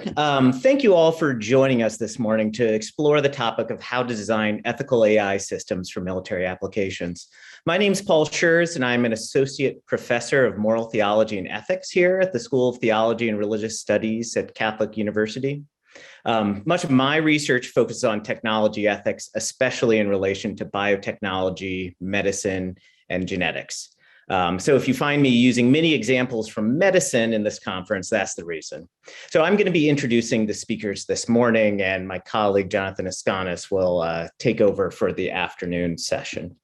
Thank you all for joining us this morning to explore the topic of how to design ethical AI systems for military applications. My name is Paul Scherz, and I'm an associate professor of moral theology and ethics here at the School of Theology and Religious Studies at Catholic University. Much of my research focuses on technology ethics, especially in relation to biotechnology, medicine, and genetics. So if you find me using many examples from medicine in this conference, that's the reason. So I'm going to be introducing the speakers this morning, and my colleague Jonathan Escanes will take over for the afternoon session.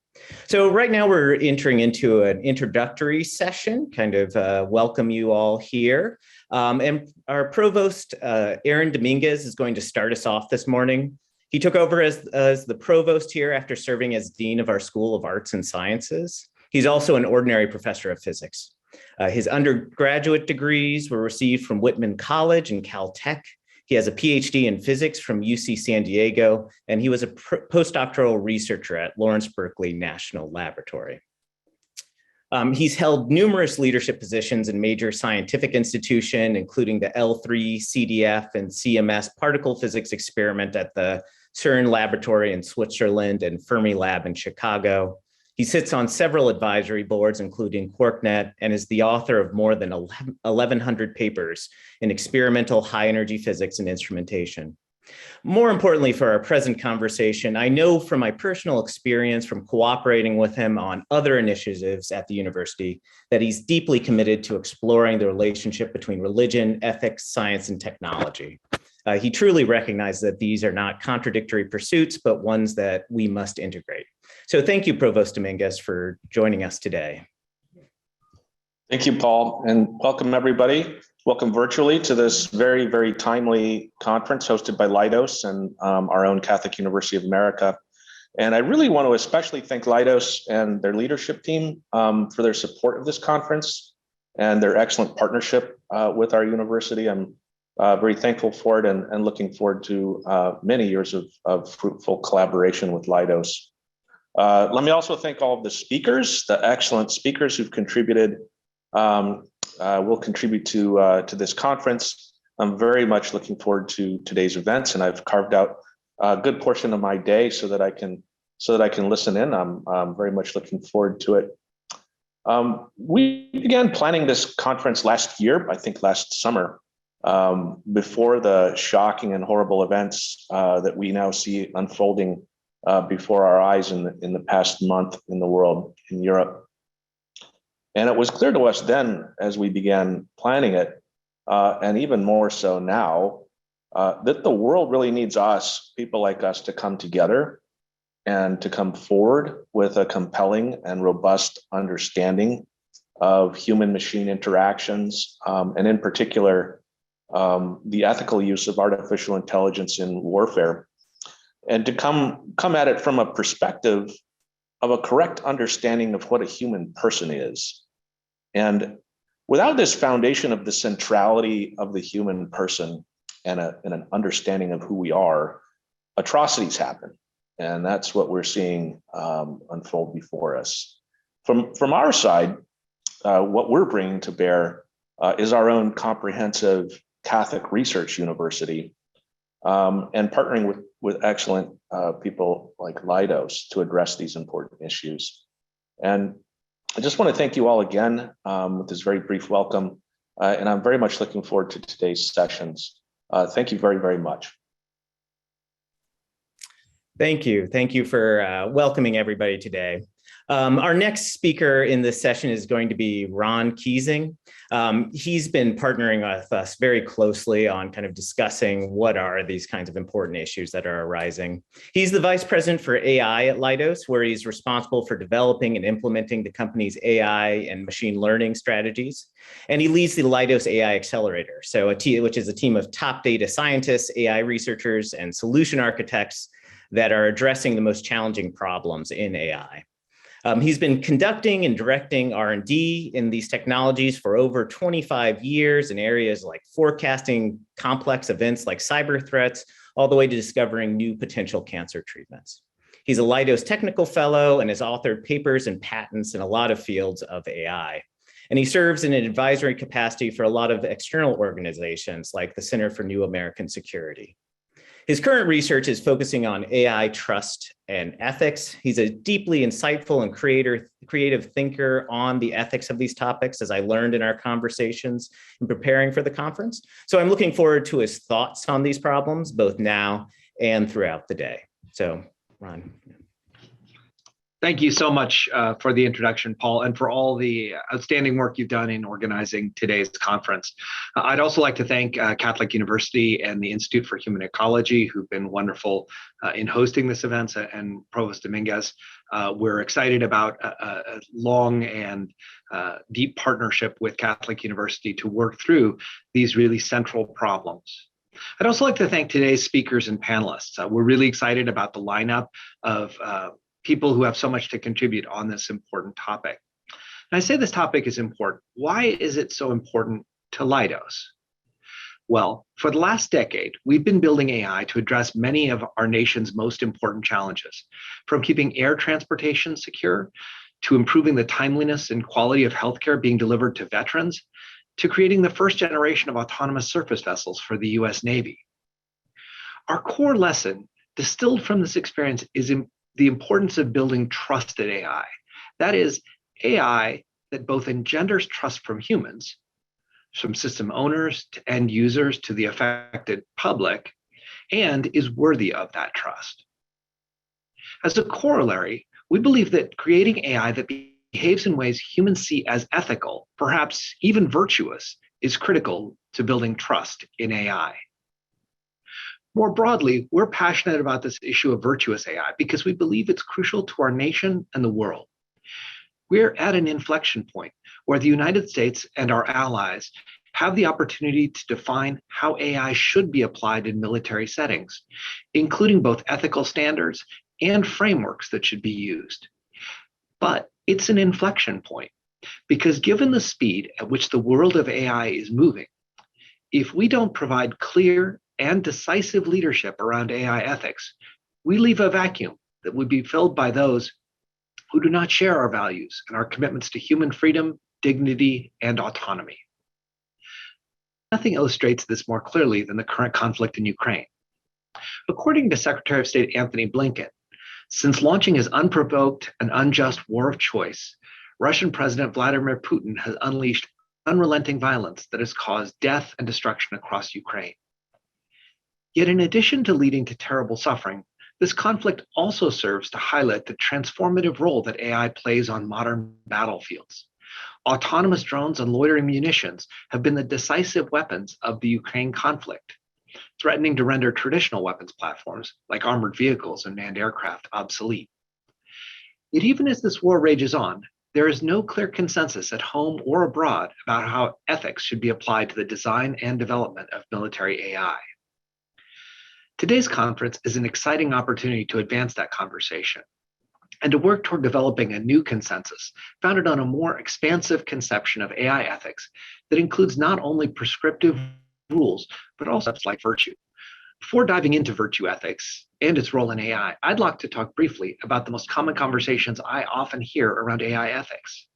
So right now we're entering into an introductory session, kind of welcome you all here. And our provost, Aaron Dominguez, is going to start us off this morning. He took over as the provost here after serving as dean of our School of Arts and Sciences. He's also an ordinary professor of physics. His undergraduate degrees were received from Whitman College and Caltech. He has a PhD in physics from UC San Diego, and he was a postdoctoral researcher at Lawrence Berkeley National Laboratory. He's held numerous leadership positions in major scientific institutions, including the L3, CDF, and CMS particle physics experiment at the CERN laboratory in Switzerland and Fermi Lab in Chicago. He sits on several advisory boards, including QuarkNet, and is the author of more than 1,100 papers in experimental high-energy physics and instrumentation. More importantly for our present conversation, I know from my personal experience from cooperating with him on other initiatives at the university that he's deeply committed to exploring the relationship between religion, ethics, science, and technology. He truly recognizes that these are not contradictory pursuits, but ones that we must integrate. So thank you, Provost Dominguez, for joining us today. Thank you, Paul, and welcome everybody. Welcome virtually to this very, very timely conference hosted by Leidos and our own Catholic University of America. And I really want to especially thank Leidos and their leadership team for their support of this conference and their excellent partnership with our university. I'm very thankful for it and looking forward to many years of fruitful collaboration with Leidos. Let me also thank all of the speakers, the excellent speakers who've contributed, will contribute to this conference. I'm very much looking forward to today's events, and I've carved out a good portion of my day so that I can listen in. I'm very much looking forward to it. We began planning this conference last year, I think last summer, before the shocking and horrible events that we now see unfolding before our eyes in the past month in the world, in Europe. And it was clear to us then, as we began planning it, and even more so now, that the world really needs us, people like us, to come together and to come forward with a compelling and robust understanding of human-machine interactions, and in particular, the ethical use of artificial intelligence in warfare, and to come at it from a perspective of a correct understanding of what a human person is. And without this foundation of the centrality of the human person and an understanding of who we are, atrocities happen. And that's what we're seeing unfold before us. From our side, what we're bringing to bear is our own comprehensive Catholic research university, and partnering with excellent people like Leidos to address these important issues. And I just want to thank you all again with this very brief welcome, and I'm very much looking forward to today's sessions. Thank you very, very much. Thank you. Thank you for welcoming everybody today. Our next speaker in this session is going to be Ron Keesing. He's been partnering with us very closely on kind of discussing what are these kinds of important issues that are arising. He's the vice president for AI at Leidos, where he's responsible for developing and implementing the company's AI and machine learning strategies. And he leads the Leidos AI Accelerator, which is a team of top data scientists, AI researchers, and solution architects that are addressing the most challenging problems in AI. He's been conducting and directing R&D in these technologies for over 25 years in areas like forecasting complex events like cyber threats, all the way to discovering new potential cancer treatments. He's a Leidos Technical Fellow and has authored papers and patents in a lot of fields of AI. And he serves in an advisory capacity for a lot of external organizations like the Center for New American Security. His current research is focusing on AI trust and ethics. He's a deeply insightful and creative thinker on the ethics of these topics, as I learned in our conversations in preparing for the conference. So I'm looking forward to his thoughts on these problems, both now and throughout the day. So, Ron. Thank you so much for the introduction, Paul, and for all the outstanding work you've done in organizing today's conference. I'd also like to thank Catholic University and the Institute for Human Ecology, who've been wonderful in hosting this event, and Provost Dominguez. We're excited about a long and deep partnership with Catholic University to work through these really central problems. I'd also like to thank today's speakers and panelists. We're really excited about the lineup of people who have so much to contribute on this important topic. And I say this topic is important. Why is it so important to Leidos? Well, for the last decade, we've been building AI to address many of our nation's most important challenges, from keeping air transportation secure, to improving the timeliness and quality of healthcare being delivered to veterans, to creating the first generation of autonomous surface vessels for the US Navy. Our core lesson distilled from this experience is the importance of building trusted AI. That is, AI that both engenders trust from humans, from system owners to end users to the affected public, and is worthy of that trust. As a corollary, we believe that creating AI that behaves in ways humans see as ethical, perhaps even virtuous, is critical to building trust in AI. More broadly, we're passionate about this issue of virtuous AI because we believe it's crucial to our nation and the world. We're at an inflection point where the United States and our allies have the opportunity to define how AI should be applied in military settings, including both ethical standards and frameworks that should be used. But it's an inflection point because given the speed at which the world of AI is moving, if we don't provide clear and decisive leadership around AI ethics, we leave a vacuum that would be filled by those who do not share our values and our commitments to human freedom, dignity, and autonomy. Nothing illustrates this more clearly than the current conflict in Ukraine. According to Secretary of State Antony Blinken, since launching his unprovoked and unjust war of choice, Russian President Vladimir Putin has unleashed unrelenting violence that has caused death and destruction across Ukraine. Yet in addition to leading to terrible suffering, this conflict also serves to highlight the transformative role that AI plays on modern battlefields. Autonomous drones and loitering munitions have been the decisive weapons of the Ukraine conflict, threatening to render traditional weapons platforms like armored vehicles and manned aircraft obsolete. Yet even as this war rages on, there is no clear consensus at home or abroad about how ethics should be applied to the design and development of military AI. Today's conference is an exciting opportunity to advance that conversation and to work toward developing a new consensus founded on a more expansive conception of AI ethics that includes not only prescriptive rules, but also like virtue. Before diving into virtue ethics and its role in AI, I'd like to talk briefly about the most common conversations I often hear around AI ethics.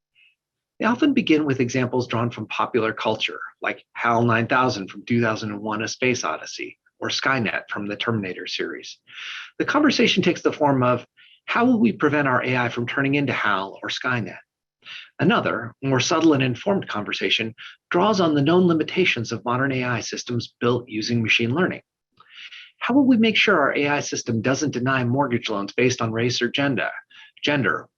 They often begin with examples drawn from popular culture, like HAL 9000 from 2001: A Space Odyssey, or Skynet from the Terminator series. The conversation takes the form of, how will we prevent our AI from turning into HAL or Skynet? Another, more subtle and informed conversation draws on the known limitations of modern AI systems built using machine learning. How will we make sure our AI system doesn't deny mortgage loans based on race or gender,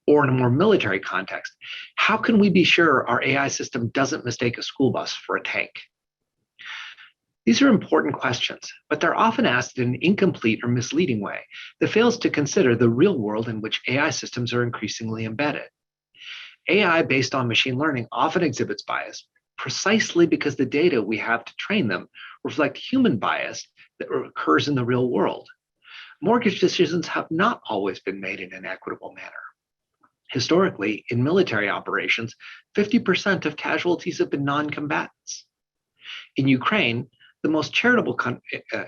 or in a more military context, how can we be sure our AI system doesn't mistake a school bus for a tank? These are important questions, but they're often asked in an incomplete or misleading way that fails to consider the real world in which AI systems are increasingly embedded. AI based on machine learning often exhibits bias precisely because the data we have to train them reflect human bias that occurs in the real world. Mortgage decisions have not always been made in an equitable manner. Historically, in military operations, 50% of casualties have been non-combatants. In Ukraine, the most charitable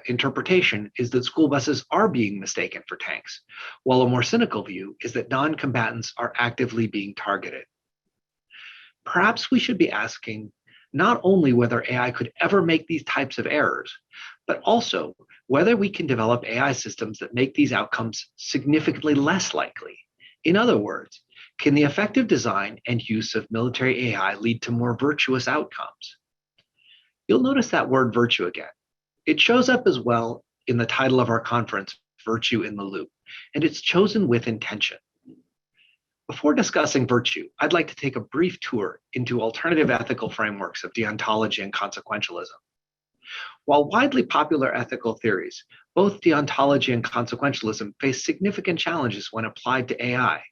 interpretation is that school buses are being mistaken for tanks, while a more cynical view is that non-combatants are actively being targeted. perhaps we should be asking not only whether AI could ever make these types of errors, but also whether we can develop AI systems that make these outcomes significantly less likely. In other words, can the effective design and use of military AI lead to more virtuous outcomes? You'll notice that word virtue again. It shows up as well in the title of our conference, Virtue in the Loop, and it's chosen with intention. Before discussing virtue, I'd like to take a brief tour into alternative ethical frameworks of deontology and consequentialism. While widely popular ethical theories, both deontology and consequentialism face significant challenges when applied to AI.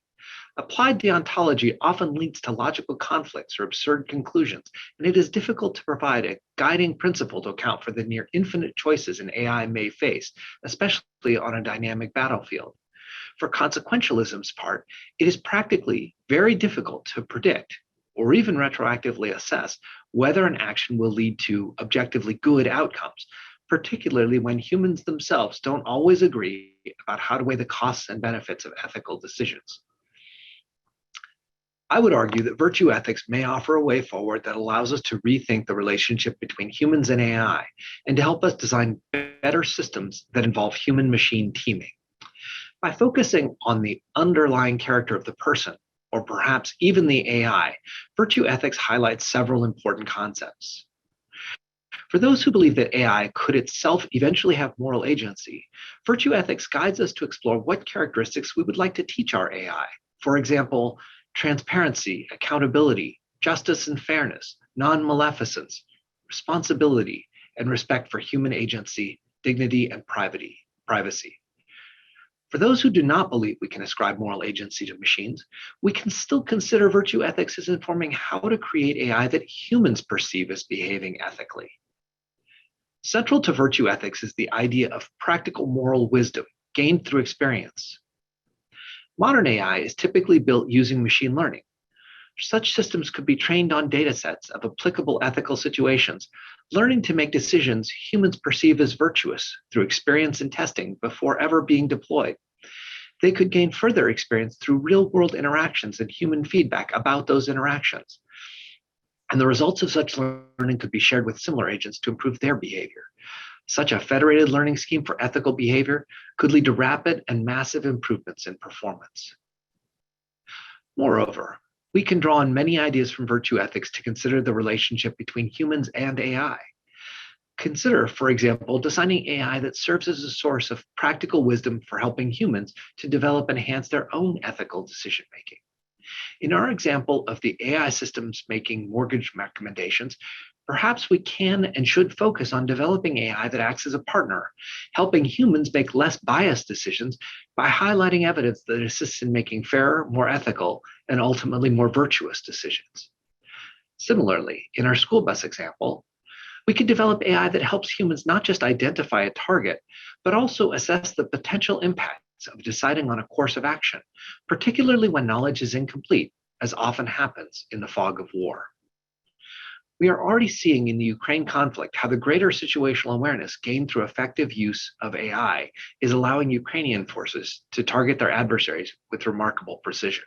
Applied deontology often leads to logical conflicts or absurd conclusions, and it is difficult to provide a guiding principle to account for the near infinite choices an AI may face, especially on a dynamic battlefield. For consequentialism's part, it is practically very difficult to predict or even retroactively assess whether an action will lead to objectively good outcomes, particularly when humans themselves don't always agree about how to weigh the costs and benefits of ethical decisions. I would argue that virtue ethics may offer a way forward that allows us to rethink the relationship between humans and AI and to help us design better systems that involve human-machine teaming. By focusing on the underlying character of the person, or perhaps even the AI, virtue ethics highlights several important concepts. For those who believe that AI could itself eventually have moral agency, virtue ethics guides us to explore what characteristics we would like to teach our AI. For example, transparency, accountability, justice and fairness, non-maleficence, responsibility, and respect for human agency, dignity, and privacy. For those who do not believe we can ascribe moral agency to machines, we can still consider virtue ethics as informing how to create AI that humans perceive as behaving ethically. Central to virtue ethics is the idea of practical moral wisdom gained through experience. Modern AI is typically built using machine learning. Such systems could be trained on data sets of applicable ethical situations, learning to make decisions humans perceive as virtuous through experience and testing before ever being deployed. They could gain further experience through real-world interactions and human feedback about those interactions. And the results of such learning could be shared with similar agents to improve their behavior. Such a federated learning scheme for ethical behavior could lead to rapid and massive improvements in performance. Moreover, we can draw on many ideas from virtue ethics to consider the relationship between humans and AI. Consider, for example, designing AI that serves as a source of practical wisdom for helping humans to develop and enhance their own ethical decision-making. In our example of the AI systems making mortgage recommendations, perhaps we can and should focus on developing AI that acts as a partner, helping humans make less biased decisions by highlighting evidence that assists in making fairer, more ethical, and ultimately more virtuous decisions. Similarly, in our school bus example, we could develop AI that helps humans not just identify a target, but also assess the potential impacts of deciding on a course of action, particularly when knowledge is incomplete, as often happens in the fog of war. We are already seeing in the Ukraine conflict how the greater situational awareness gained through effective use of AI is allowing Ukrainian forces to target their adversaries with remarkable precision.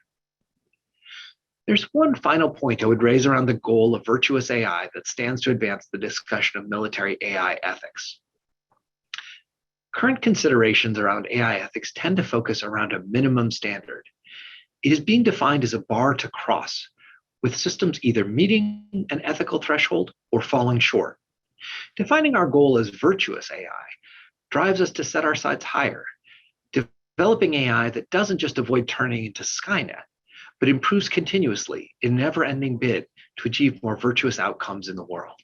There's one final point I would raise around the goal of virtuous AI that stands to advance the discussion of military AI ethics. Current considerations around AI ethics tend to focus around a minimum standard. It is being defined as a bar to cross, with systems either meeting an ethical threshold or falling short. Defining our goal as virtuous AI drives us to set our sights higher, developing AI that doesn't just avoid turning into Skynet, but improves continuously in a never-ending bid to achieve more virtuous outcomes in the world.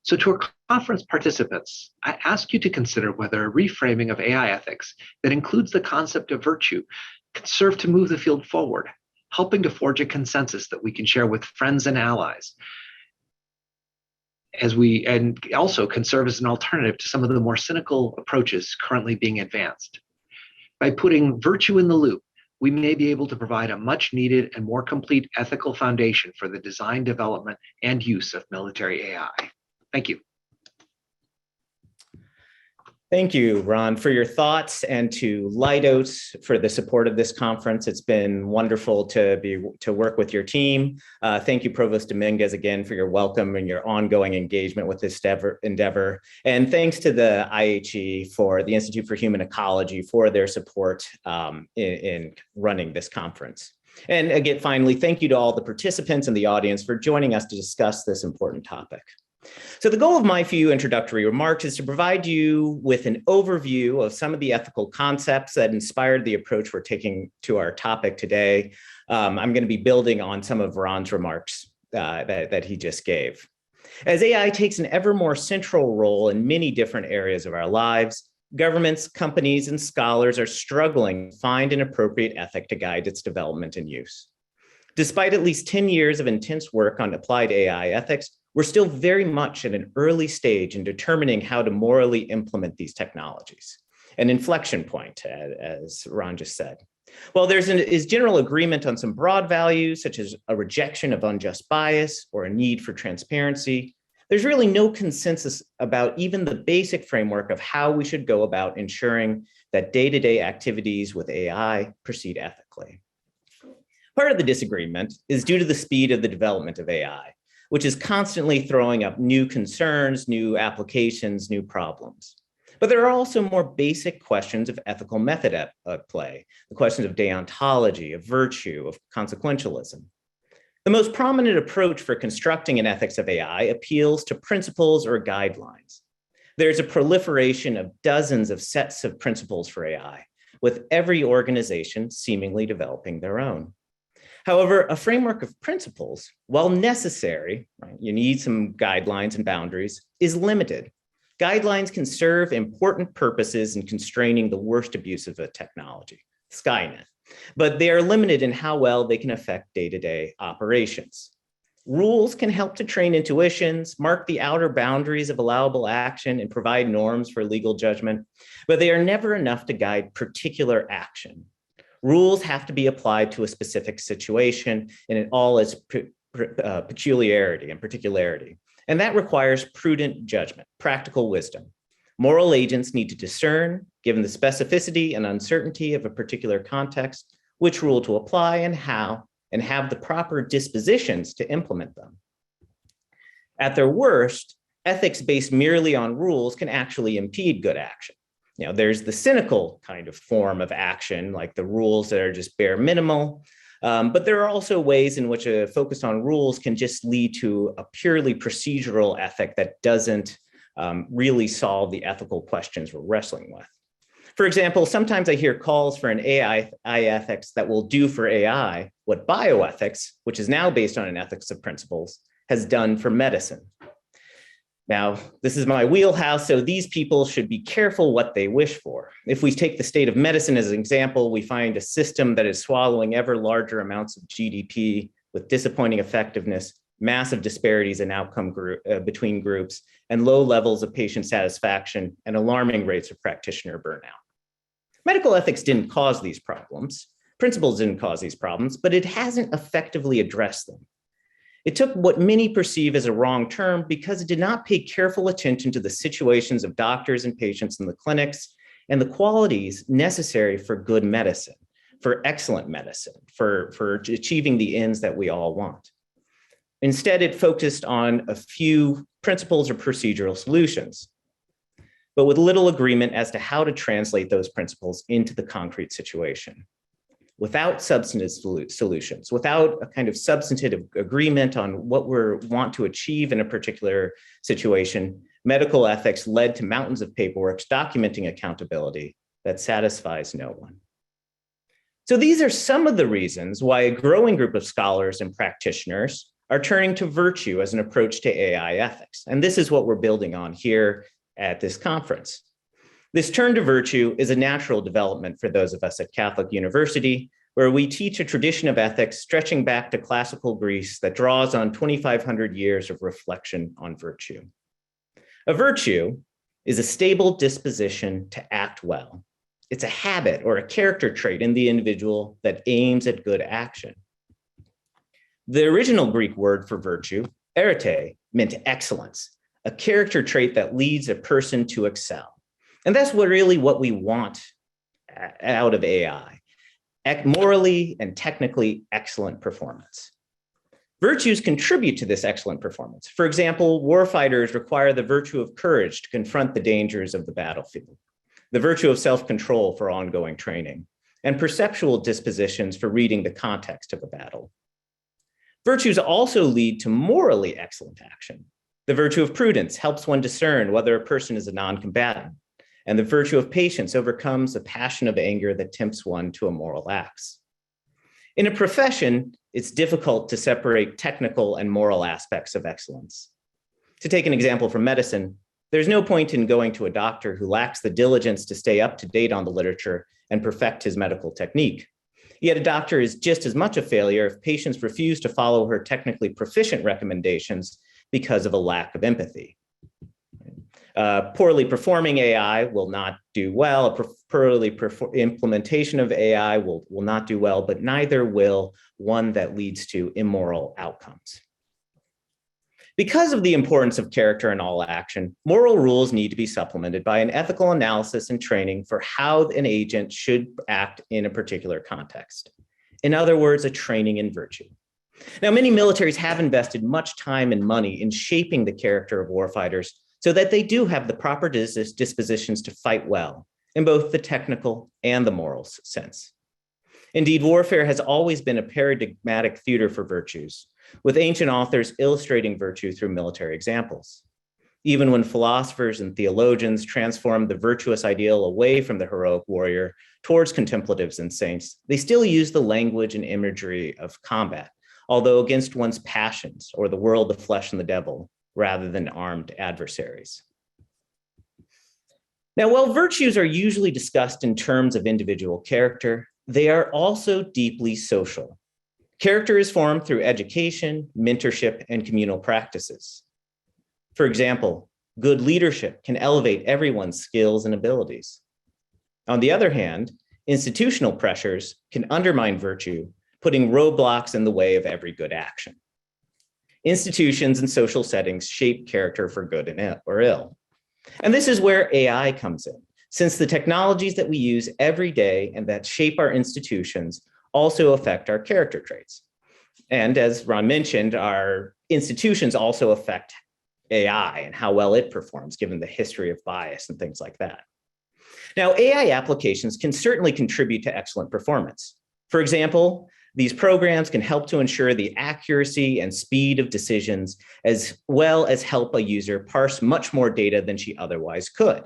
So to our conference participants, I ask you to consider whether a reframing of AI ethics that includes the concept of virtue can serve to move the field forward, helping to forge a consensus that we can share with friends and allies, and also can serve as an alternative to some of the more cynical approaches currently being advanced. By putting virtue in the loop, we may be able to provide a much needed and more complete ethical foundation for the design, development, and use of military AI. Thank you. Thank you, Ron, for your thoughts, and to Leidos for the support of this conference. It's been wonderful to work with your team. Thank you, Provost Dominguez, again for your welcome and your ongoing engagement with this endeavor. And thanks to the IHE for the Institute for Human Ecology for their support in running this conference. And again, finally, thank you to all the participants in the audience for joining us to discuss this important topic. So the goal of my few introductory remarks is to provide you with an overview of some of the ethical concepts that inspired the approach we're taking to our topic today. I'm going to be building on some of Ron's remarks that he just gave. As AI takes an ever more central role in many different areas of our lives, governments, companies, and scholars are struggling to find an appropriate ethic to guide its development and use. Despite at least 10 years of intense work on applied AI ethics, we're still very much at an early stage in determining how to morally implement these technologies. An inflection point, as Ron just said. While there is general agreement on some broad values, such as a rejection of unjust bias or a need for transparency, there's really no consensus about even the basic framework of how we should go about ensuring that day-to-day activities with AI proceed ethically. Part of the disagreement is due to the speed of the development of AI, which is constantly throwing up new concerns, new applications, new problems. But there are also more basic questions of ethical method at play, the questions of deontology, of virtue, of consequentialism. The most prominent approach for constructing an ethics of AI appeals to principles or guidelines. There's a proliferation of dozens of sets of principles for AI, with every organization seemingly developing their own. However, a framework of principles, while necessary, right, you need some guidelines and boundaries, is limited. Guidelines can serve important purposes in constraining the worst abuse of a technology, Skynet, but they are limited in how well they can affect day-to-day operations. Rules can help to train intuitions, mark the outer boundaries of allowable action, and provide norms for legal judgment, but they are never enough to guide particular action. Rules have to be applied to a specific situation and in all its peculiarity and particularity. And that requires prudent judgment, practical wisdom. Moral agents need to discern, given the specificity and uncertainty of a particular context, which rule to apply and how, and have the proper dispositions to implement them. At their worst, ethics based merely on rules can actually impede good action. You know, there's the cynical kind of form of action, like the rules that are just bare minimal. But there are also ways in which a focus on rules can just lead to a purely procedural ethic that doesn't really solve the ethical questions we're wrestling with. For example, sometimes I hear calls for an AI ethics that will do for AI what bioethics, which is now based on an ethics of principles, has done for medicine. Now, this is my wheelhouse, so these people should be careful what they wish for. If we take the state of medicine as an example, we find a system that is swallowing ever larger amounts of GDP with disappointing effectiveness, massive disparities in outcome between groups, and low levels of patient satisfaction and alarming rates of practitioner burnout. Medical ethics didn't cause these problems. Principles didn't cause these problems, but it hasn't effectively addressed them. It took what many perceive as a wrong term because it did not pay careful attention to the situations of doctors and patients in the clinics and the qualities necessary for good medicine, for excellent medicine, for achieving the ends that we all want. Instead, it focused on a few principles or procedural solutions, but with little agreement as to how to translate those principles into the concrete situation. Without substantive solutions, without a kind of substantive agreement on what we want to achieve in a particular situation, medical ethics led to mountains of paperwork documenting accountability that satisfies no one. So these are some of the reasons why a growing group of scholars and practitioners are turning to virtue as an approach to AI ethics. And this is what we're building on here at this conference. This turn to virtue is a natural development for those of us at Catholic University, where we teach a tradition of ethics stretching back to classical Greece that draws on 2,500 years of reflection on virtue. A virtue is a stable disposition to act well. It's a habit or a character trait in the individual that aims at good action. The original Greek word for virtue, arete, meant excellence, a character trait that leads a person to excel. And that's really what we want out of AI, morally and technically excellent performance. Virtues contribute to this excellent performance. For example, warfighters require the virtue of courage to confront the dangers of the battlefield, the virtue of self-control for ongoing training, and perceptual dispositions for reading the context of a battle. Virtues also lead to morally excellent action. The virtue of prudence helps one discern whether a person is a non-combatant, and the virtue of patience overcomes the passion of anger that tempts one to immoral acts. In a profession, it's difficult to separate technical and moral aspects of excellence. To take an example from medicine, there's no point in going to a doctor who lacks the diligence to stay up to date on the literature and perfect his medical technique. Yet a doctor is just as much a failure if patients refuse to follow her technically proficient recommendations because of a lack of empathy. Poorly performing AI will not do well. A poorly implementation of AI will not do well, but neither will one that leads to immoral outcomes. Because of the importance of character in all action, moral rules need to be supplemented by an ethical analysis and training for how an agent should act in a particular context. In other words, a training in virtue. Now, many militaries have invested much time and money in shaping the character of warfighters so that they do have the proper dispositions to fight well in both the technical and the moral sense. Indeed, warfare has always been a paradigmatic theater for virtues, with ancient authors illustrating virtue through military examples. Even when philosophers and theologians transformed the virtuous ideal away from the heroic warrior towards contemplatives and saints, they still use the language and imagery of combat, although against one's passions or the world, the flesh, and the devil, rather than armed adversaries. Now, while virtues are usually discussed in terms of individual character, they are also deeply social. Character is formed through education, mentorship, and communal practices. For example, good leadership can elevate everyone's skills and abilities. On the other hand, institutional pressures can undermine virtue, putting roadblocks in the way of every good action. Institutions and social settings shape character for good or ill. And this is where AI comes in, since the technologies that we use every day and that shape our institutions also affect our character traits. And as Ron mentioned, our institutions also affect AI and how well it performs, given the history of bias and things like that. Now, AI applications can certainly contribute to excellent performance. For example, these programs can help to ensure the accuracy and speed of decisions, as well as help a user parse much more data than she otherwise could.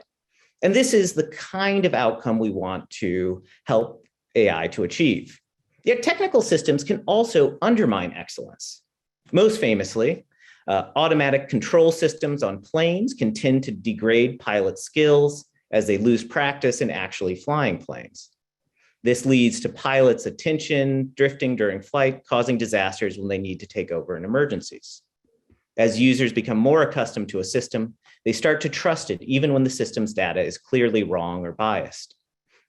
And this is the kind of outcome we want to help AI to achieve. Yet technical systems can also undermine excellence. Most famously, automatic control systems on planes can tend to degrade pilot skills as they lose practice in actually flying planes. This leads to pilots' attention drifting during flight, causing disasters when they need to take over in emergencies. As users become more accustomed to a system, they start to trust it even when the system's data is clearly wrong or biased.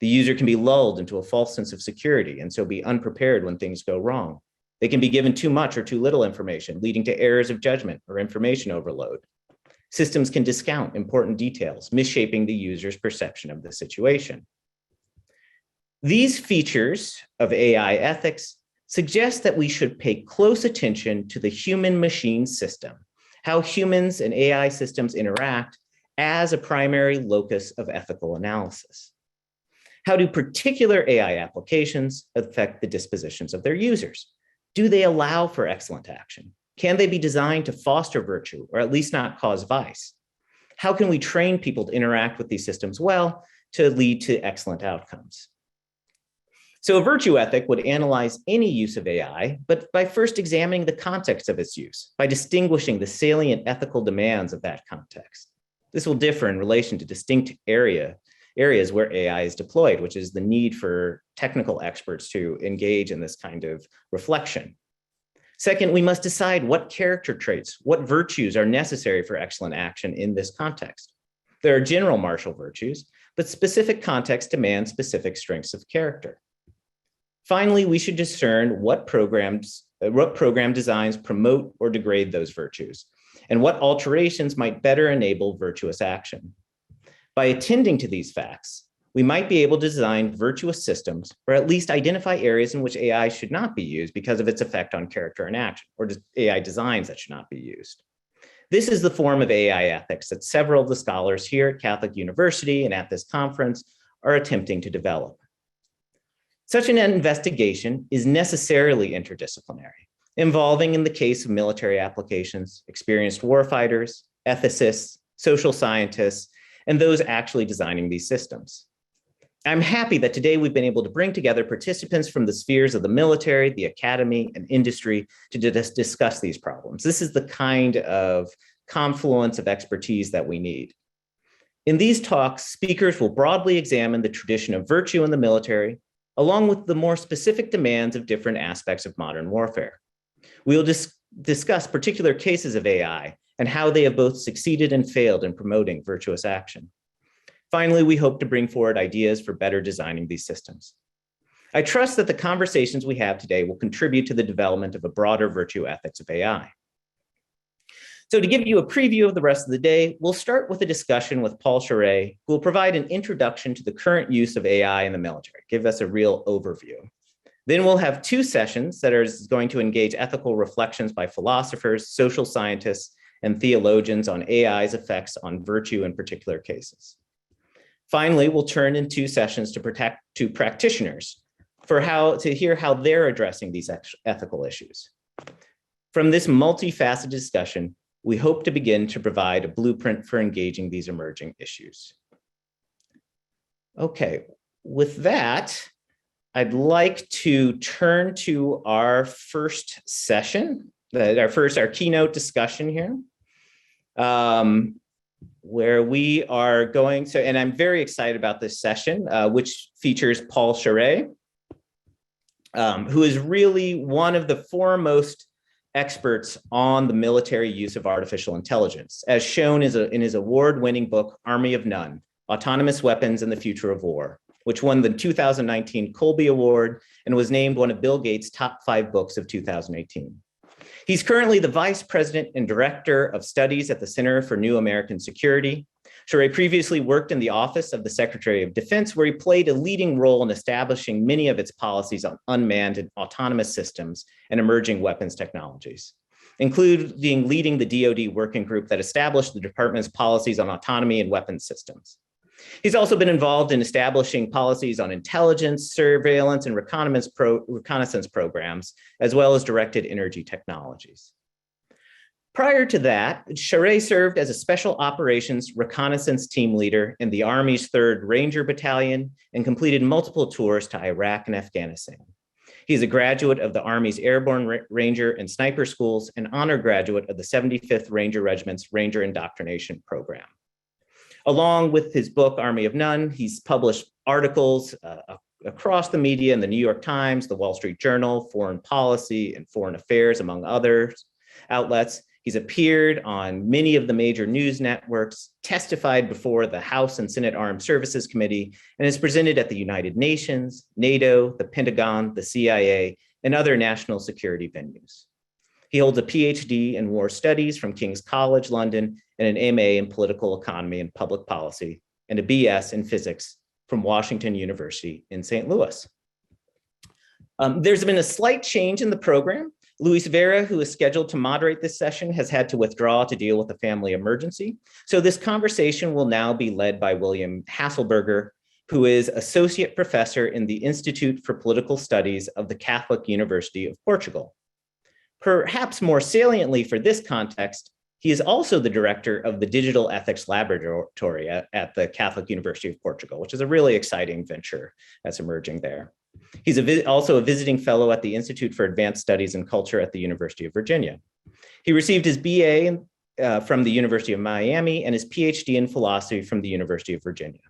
The user can be lulled into a false sense of security and so be unprepared when things go wrong. They can be given too much or too little information, leading to errors of judgment or information overload. Systems can discount important details, misshaping the user's perception of the situation. These features of AI ethics suggest that we should pay close attention to the human-machine system, how humans and AI systems interact as a primary locus of ethical analysis. How do particular AI applications affect the dispositions of their users? Do they allow for excellent action? Can they be designed to foster virtue or at least not cause vice? How can we train people to interact with these systems well to lead to excellent outcomes? So a virtue ethic would analyze any use of AI, but by first examining the context of its use, by distinguishing the salient ethical demands of that context. This will differ in relation to distinct areas where AI is deployed, which is the need for technical experts to engage in this kind of reflection. Second, we must decide what character traits, what virtues are necessary for excellent action in this context. There are general martial virtues, but specific contexts demand specific strengths of character. Finally, we should discern what program designs promote or degrade those virtues, and what alterations might better enable virtuous action. By attending to these facts, we might be able to design virtuous systems, or at least identify areas in which AI should not be used because of its effect on character and action, or AI designs that should not be used. This is the form of AI ethics that several of the scholars here at Catholic University and at this conference are attempting to develop. Such an investigation is necessarily interdisciplinary, involving, in the case of military applications, experienced warfighters, ethicists, social scientists, and those actually designing these systems. I'm happy that today we've been able to bring together participants from the spheres of the military, the academy, and industry to discuss these problems. This is the kind of confluence of expertise that we need. In these talks, speakers will broadly examine the tradition of virtue in the military, along with the more specific demands of different aspects of modern warfare. We will discuss particular cases of AI and how they have both succeeded and failed in promoting virtuous action. Finally, we hope to bring forward ideas for better designing these systems. I trust that the conversations we have today will contribute to the development of a broader virtue ethics of AI. So to give you a preview of the rest of the day, we'll start with a discussion with Paul Scherz, who will provide an introduction to the current use of AI in the military, give us a real overview. Then we'll have two sessions that are going to engage ethical reflections by philosophers, social scientists, and theologians on AI's effects on virtue in particular cases. Finally, we'll turn in two sessions to practitioners to hear how they're addressing these ethical issues. From this multifaceted discussion, we hope to begin to provide a blueprint for engaging these emerging issues. Okay, with that, I'd like to turn to our first session, our keynote discussion here. Where we are going to, and I'm very excited about this session, which features Paul Scherz, who is really one of the foremost experts on the military use of artificial intelligence, as shown in his award-winning book, Army of None, Autonomous Weapons and the Future of War, which won the 2019 Colby Award and was named one of Bill Gates' top 5 books of 2018. He's currently the Vice President and Director of Studies at the Center for New American Security. Scherz previously worked in the Office of the Secretary of Defense, where he played a leading role in establishing many of its policies on unmanned and autonomous systems and emerging weapons technologies, including leading the DoD working group that established the department's policies on autonomy and weapons systems. He's also been involved in establishing policies on intelligence, surveillance, and reconnaissance programs, as well as directed energy technologies. Prior to that, Scherz served as a Special Operations Reconnaissance Team Leader in the Army's 3rd Ranger Battalion and completed multiple tours to Iraq and Afghanistan. He's a graduate of the Army's Airborne Ranger and Sniper Schools and honor graduate of the 75th Ranger Regiment's Ranger Indoctrination Program. Along with his book, Army of None, he's published articles across the media in the New York Times, the Wall Street Journal, Foreign Policy, and Foreign Affairs, among other outlets. He's appeared on many of the major news networks, testified before the House and Senate Armed Services Committee, and has presented at the United Nations, NATO, the Pentagon, the CIA, and other national security venues. He holds a PhD in war studies from King's College, London, and an MA in political economy and public policy, and a BS in physics from Washington University in St. Louis. There's been a slight change in the program. Luis Vera, who is scheduled to moderate this session, has had to withdraw to deal with a family emergency. So this conversation will now be led by William Hasselberger, who is Associate Professor in the Institute for Political Studies of the Catholic University of Portugal. Perhaps more saliently for this context, he is also the director of the Digital Ethics Laboratory at the Catholic University of Portugal, which is a really exciting venture that's emerging there. He's also a visiting fellow at the Institute for Advanced Studies in Culture at the University of Virginia. He received his BA from the University of Miami and his PhD in philosophy from the University of Virginia.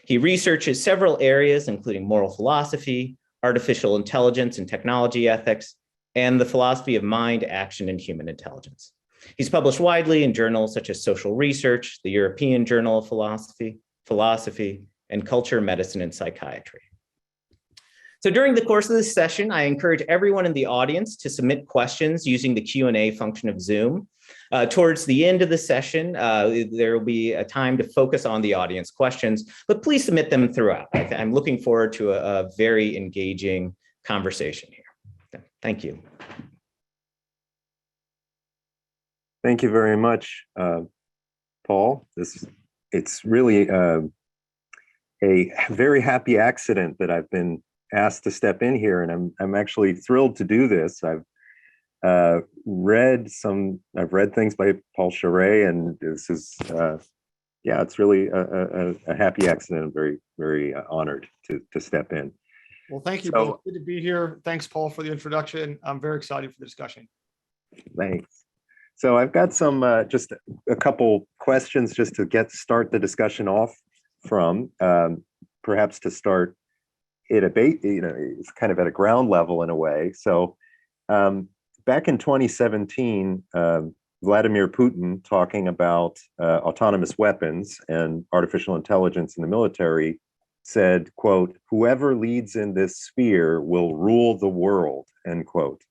He researches several areas, including moral philosophy, artificial intelligence and technology ethics, and the philosophy of mind, action, and human intelligence. He's published widely in journals such as Social Research, the European Journal of Philosophy, and Culture, Medicine, and Psychiatry. So during the course of this session, I encourage everyone in the audience to submit questions using the Q&A function of Zoom. Towards the end of the session, there will be a time to focus on the audience questions, but please submit them throughout. I'm looking forward to a very engaging conversation here. Thank you. Thank you very much, Paul. It's really a very happy accident that I've been asked to step in here, and I'm actually thrilled to do this. I've read things by Paul Scherz, and this is it's really a happy accident. I'm very, very honored to step in. Well, thank you both. Good to be here. Thanks, Paul, for the introduction. I'm very excited for the discussion. Thanks. So I've got some just a couple questions just to start the discussion off from, perhaps to start it it's kind of at a ground level in a way. So back in 2017, Vladimir Putin, talking about autonomous weapons and artificial intelligence in the military, said, quote, "Whoever leads in this sphere will rule the world," end quote.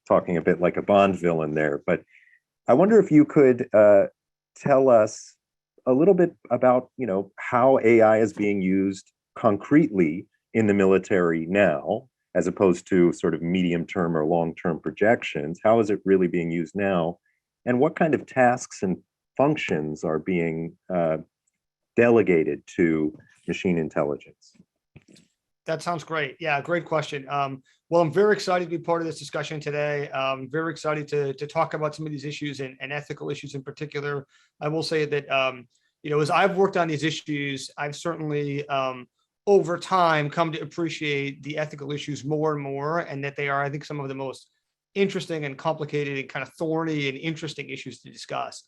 Talking a bit like a Bond villain there. But I wonder if you could tell us a little bit about, how AI is being used concretely in the military now, as opposed to sort of medium-term or long-term projections. How is it really being used now? And what kind of tasks and functions are being delegated to machine intelligence? That sounds great. Yeah, great question. Well, I'm very excited to be part of this discussion today. I'm very excited to talk about some of these issues and ethical issues in particular. I will say that, as I've worked on these issues, I've certainly, over time, come to appreciate the ethical issues more and more, and that they are, I think, some of the most interesting and complicated and kind of thorny and interesting issues to discuss.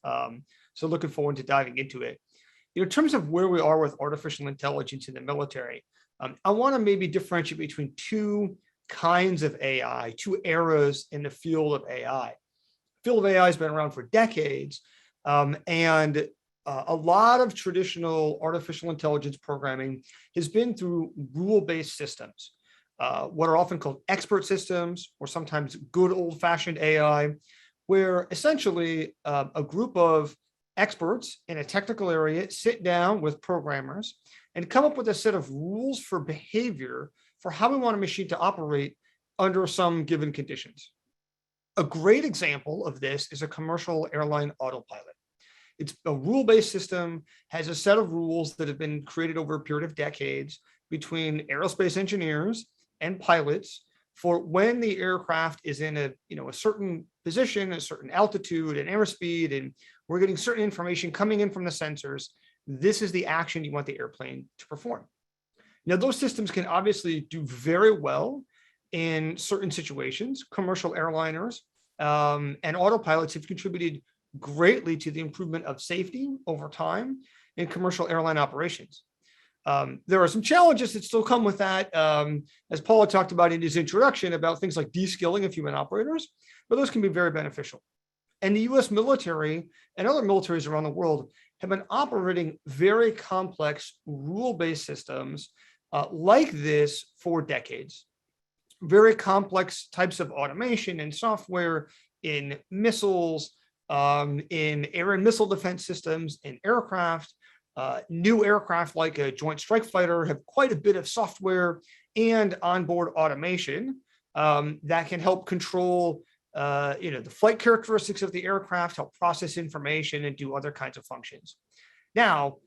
So looking forward to diving into it. In terms of where we are with artificial intelligence in the military, I want to maybe differentiate between two kinds of AI, two eras in the field of AI. The field of AI has been around for decades, and a lot of traditional artificial intelligence programming has been through rule-based systems, what are often called expert systems, or sometimes good old-fashioned AI, where essentially a group of experts in a technical area sit down with programmers and come up with a set of rules for behavior for how we want a machine to operate under some given conditions. A great example of this is a commercial airline autopilot. It's a rule-based system, has a set of rules that have been created over a period of decades between aerospace engineers and pilots for when the aircraft is in a certain position, a certain altitude and airspeed, and we're getting certain information coming in from the sensors. This is the action you want the airplane to perform. Now, those systems can obviously do very well in certain situations. Commercial airliners and autopilots have contributed greatly to the improvement of safety over time in commercial airline operations. There are some challenges that still come with that, as Paul had talked about in his introduction, about things like de-skilling of human operators, but those can be very beneficial. And the US military and other militaries around the world have been operating very complex rule-based systems like this for decades. Very complex types of automation and software in missiles, in air and missile defense systems, in aircraft. New aircraft like a Joint Strike Fighter have quite a bit of software and onboard automation that can help control the flight characteristics of the aircraft, help process information, and do other kinds of functions. Now,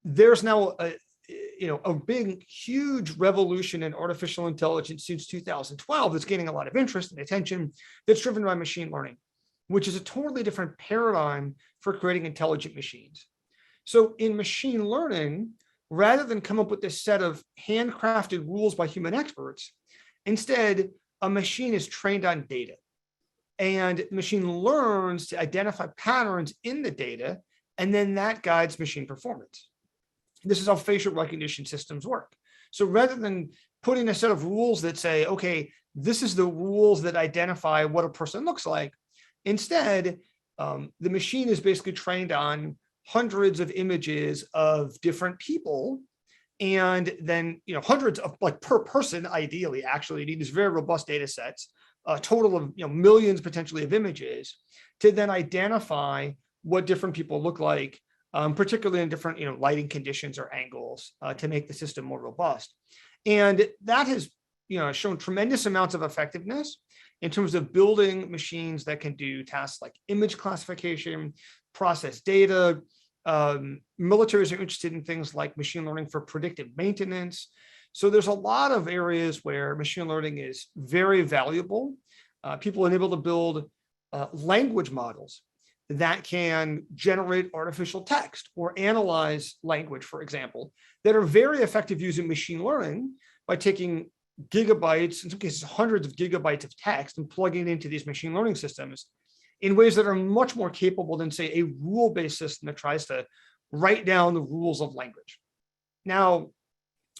there's now a big, huge revolution in artificial intelligence since 2012 that's gaining a lot of interest and attention, that's driven by machine learning, which is a totally different paradigm for creating intelligent machines. So in machine learning, rather than come up with this set of handcrafted rules by human experts, instead, a machine is trained on data. And machine learns to identify patterns in the data, and then that guides machine performance. This is how facial recognition systems work. So rather than putting a set of rules that say, okay, this is the rules that identify what a person looks like, instead, the machine is basically trained on hundreds of images of different people And then, hundreds of, like, per person, ideally, actually, you need these very robust data sets, a total of, millions potentially of images, to then identify what different people look like, particularly in different, lighting conditions or angles, to make the system more robust. And that has, shown tremendous amounts of effectiveness in terms of building machines that can do tasks like image classification, process data. Militaries are interested in things like machine learning for predictive maintenance. So there's a lot of areas where machine learning is very valuable. People are able to build language models that can generate artificial text or analyze language, for example, that are very effective using machine learning by taking gigabytes, in some cases hundreds of gigabytes of text, and plugging it into these machine learning systems in ways that are much more capable than, say, a rule-based system that tries to write down the rules of language. Now,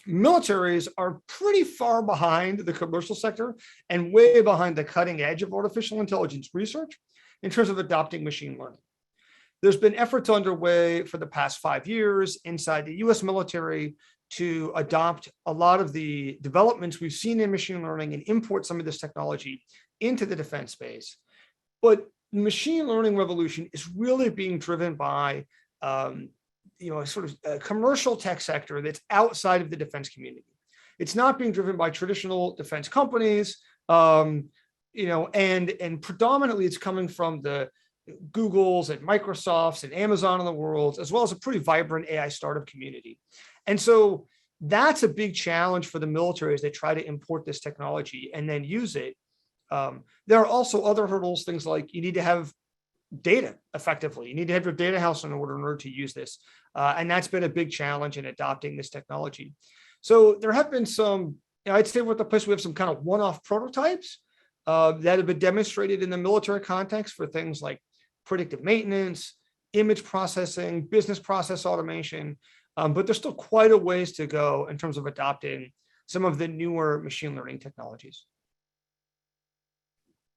militaries are pretty far behind the commercial sector and way behind the cutting edge of artificial intelligence research in terms of adopting machine learning. There's been efforts underway for the past 5 years inside the US military to adopt a lot of the developments we've seen in machine learning and import some of this technology into the defense space. But the machine learning revolution is really being driven by sort of a commercial tech sector that's outside of the defense community. It's not being driven by traditional defense companies, and predominantly it's coming from the Googles and Microsofts and Amazon of the world, as well as a pretty vibrant AI startup community. And so that's a big challenge for the military as they try to import this technology and then use it. There are also other hurdles, things like you need to have data effectively. You need to have your data house in order to use this. And that's been a big challenge in adopting this technology. So there have been some, I'd say we're at the place we have some kind of one-off prototypes that have been demonstrated in the military context for things like predictive maintenance, image processing, business process automation. But there's still quite a ways to go in terms of adopting some of the newer machine learning technologies.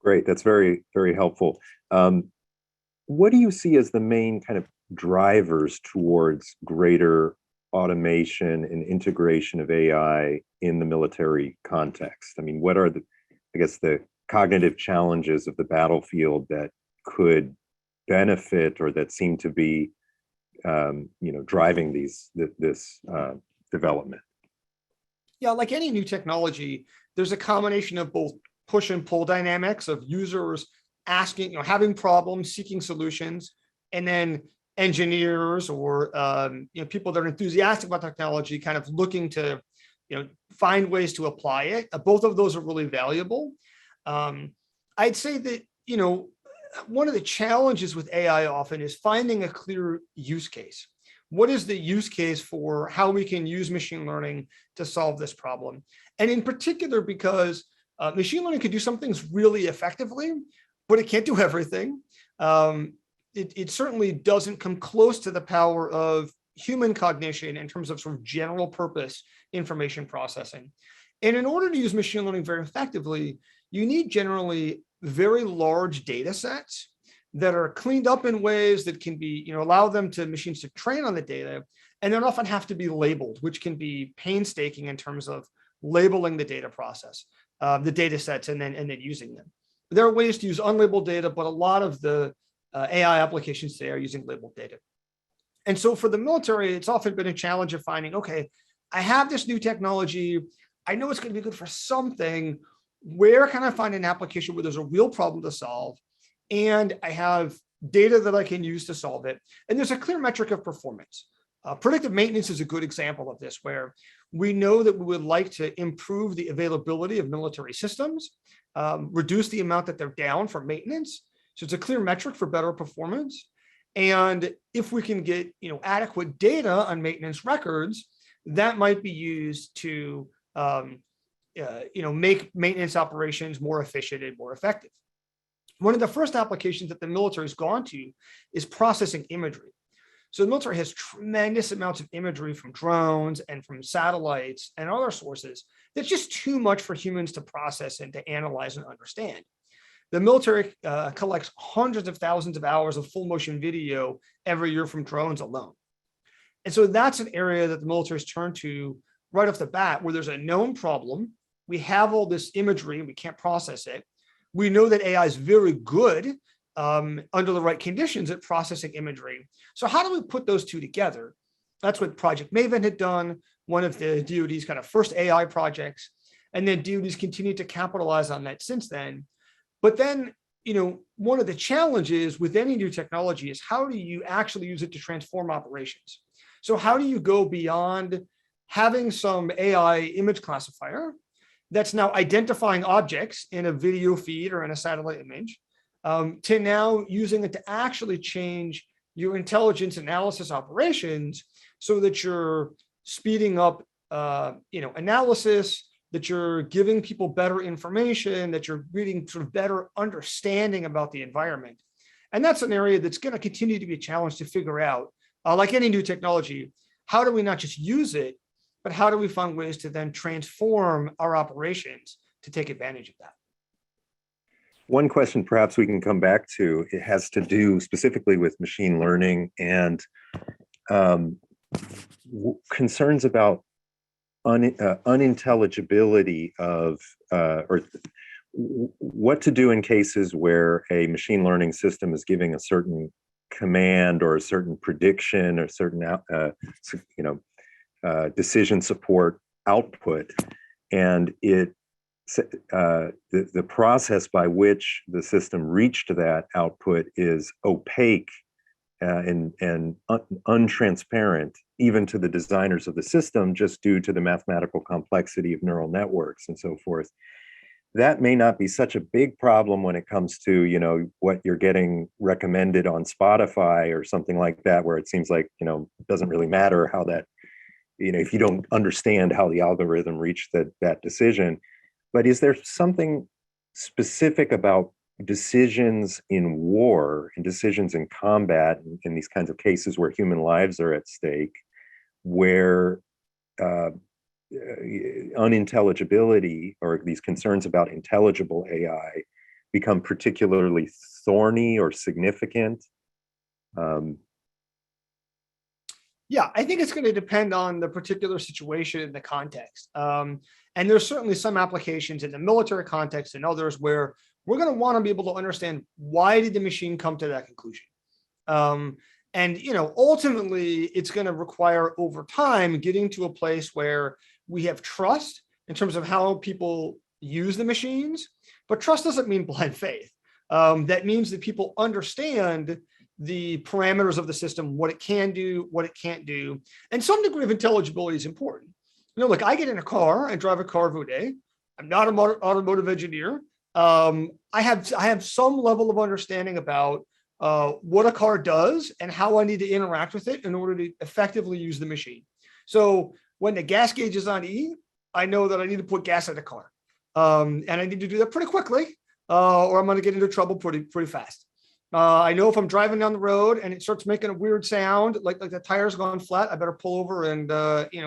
Great, that's very, very helpful. What do you see as the main kind of drivers towards greater automation and integration of AI in the military context? I mean, what are the cognitive challenges of the battlefield that could benefit or that seem to be, driving this development? Yeah, like any new technology, there's a combination of both push and pull dynamics of users asking, having problems, seeking solutions, and then engineers or people that are enthusiastic about technology kind of looking to find ways to apply it. Both of those are really valuable. I'd say that one of the challenges with AI often is finding a clear use case. What is the use case for how we can use machine learning to solve this problem? And in particular, because machine learning can do some things really effectively, but it can't do everything. It certainly doesn't come close to the power of human cognition in terms of sort of general purpose information processing. And in order to use machine learning very effectively, you need generally very large data sets that are cleaned up in ways that can be, allow machines to train on the data, and then often have to be labeled, which can be painstaking in terms of labeling the data process, the data sets, and then using them. There are ways to use unlabeled data, but a lot of the AI applications today are using labeled data. And so for the military, it's often been a challenge of finding, okay, I have this new technology. I know it's going to be good for something. Where can I find an application where there's a real problem to solve? And I have data that I can use to solve it. And there's a clear metric of performance. Predictive maintenance is a good example of this, where we know that we would like to improve the availability of military systems, reduce the amount that they're down for maintenance. So it's a clear metric for better performance. And if we can get adequate data on maintenance records, that might be used to make maintenance operations more efficient and more effective. One of the first applications that the military has gone to is processing imagery. So the military has tremendous amounts of imagery from drones and from satellites and other sources that's just too much for humans to process and to analyze and understand. The military collects hundreds of thousands of hours of full motion video every year from drones alone. And so that's an area that the military's turned to right off the bat, where there's a known problem. We have all this imagery and we can't process it. We know that AI is very good under the right conditions at processing imagery. So how do we put those two together? That's what Project Maven had done, one of the DoD's kind of first AI projects. And then DoD's continued to capitalize on that since then. But then, one of the challenges with any new technology is how do you actually use it to transform operations? So how do you go beyond having some AI image classifier that's now identifying objects in a video feed or in a satellite image, to now using it to actually change your intelligence analysis operations so that you're speeding up, analysis, that you're giving people better information, that you're reading sort of better understanding about the environment. And that's an area that's going to continue to be a challenge to figure out. Like any new technology, how do we not just use it, but how do we find ways to then transform our operations to take advantage of that? One question perhaps we can come back to, it has to do specifically with machine learning and concerns about unintelligibility of, or what to do in cases where a machine learning system is giving a certain command or a certain prediction or certain decision support output, and the process by which the system reached that output is opaque and untransparent even to the designers of the system, just due to the mathematical complexity of neural networks and so forth. That may not be such a big problem when it comes to, what you're getting recommended on Spotify or something like that, where it seems like, it doesn't really matter how that, if you don't understand how the algorithm reached that decision. But is there something specific about decisions in war and decisions in combat, in these kinds of cases where human lives are at stake, where unintelligibility or these concerns about intelligible AI become particularly thorny or significant? Yeah, I think it's going to depend on the particular situation and the context. And there's certainly some applications in the military context and others where we're going to want to be able to understand, why did the machine come to that conclusion? And ultimately, it's going to require over time getting to a place where we have trust in terms of how people use the machines. But trust doesn't mean blind faith. That means that people understand the parameters of the system, what it can do, what it can't do. And some degree of intelligibility is important. Like I get in a car, I drive a car every day. I'm not an automotive engineer. I have some level of understanding about what a car does and how I need to interact with it in order to effectively use the machine. So when the gas gauge is on E, I know that I need to put gas in the car. And I need to do that pretty quickly, or I'm going to get into trouble pretty fast. I know if I'm driving down the road and it starts making a weird sound, like the tire's gone flat, I better pull over and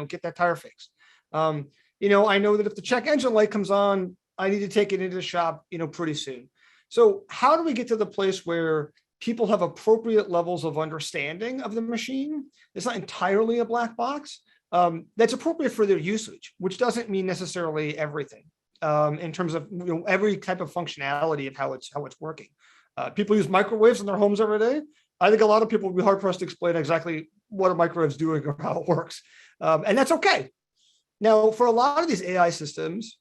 get that tire fixed. I know that if the check engine light comes on, I need to take it into the shop, pretty soon. So how do we get to the place where people have appropriate levels of understanding of the machine? It's not entirely a black box. That's appropriate for their usage, which doesn't mean necessarily everything in terms of every type of functionality of how it's working. People use microwaves in their homes every day. I think a lot of people would be hard pressed to explain exactly what a microwave's doing or how it works. And that's okay. Now, for a lot of these AI systems,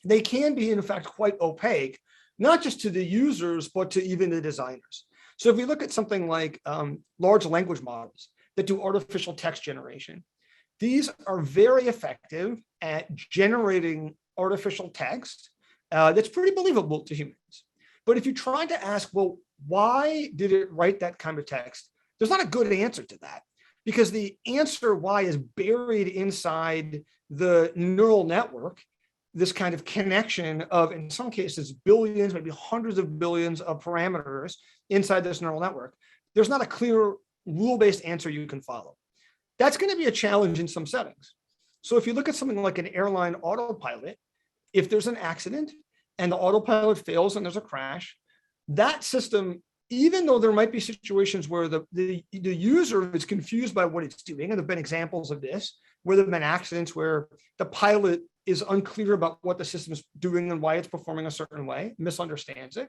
they can be, in fact, quite opaque, not just to the users, but to even the designers. So if we look at something like large language models that do artificial text generation, these are very effective at generating artificial text that's pretty believable to humans. But if you try to ask, well, why did it write that kind of text? There's not a good answer to that, because the answer why is buried inside the neural network, this kind of connection of, in some cases, billions, maybe hundreds of billions of parameters inside this neural network. There's not a clear rule-based answer you can follow. That's going to be a challenge in some settings. So if you look at something like an airline autopilot, if there's an accident and the autopilot fails and there's a crash, that system even though there might be situations where the user is confused by what it's doing, and there've been examples of this, where there've been accidents where the pilot is unclear about what the system is doing and why it's performing a certain way, misunderstands it.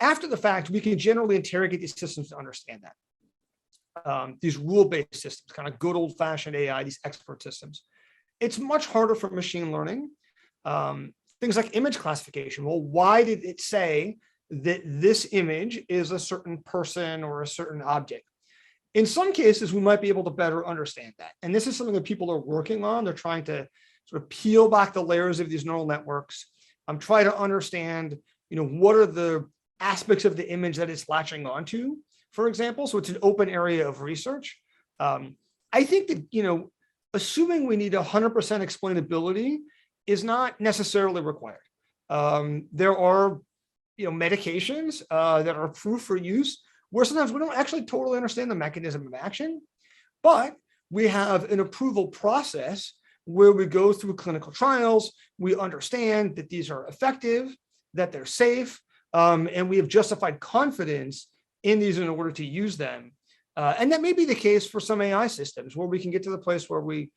After the fact, we can generally interrogate these systems to understand that. These rule-based systems, kind of good old-fashioned AI, these expert systems. It's much harder for machine learning. Things like image classification. Well, why did it say that this image is a certain person or a certain object? In some cases, we might be able to better understand that. And this is something that people are working on. They're trying to sort of peel back the layers of these neural networks. Try to understand, what are the aspects of the image that it's latching onto, for example. So it's an open area of research. I think that, assuming we need 100% explainability is not necessarily required. There are, medications that are approved for use where sometimes we don't actually totally understand the mechanism of action, but we have an approval process where we go through clinical trials, we understand that these are effective, that they're safe, and we have justified confidence in these in order to use them. And that may be the case for some AI systems where we can get to the place where we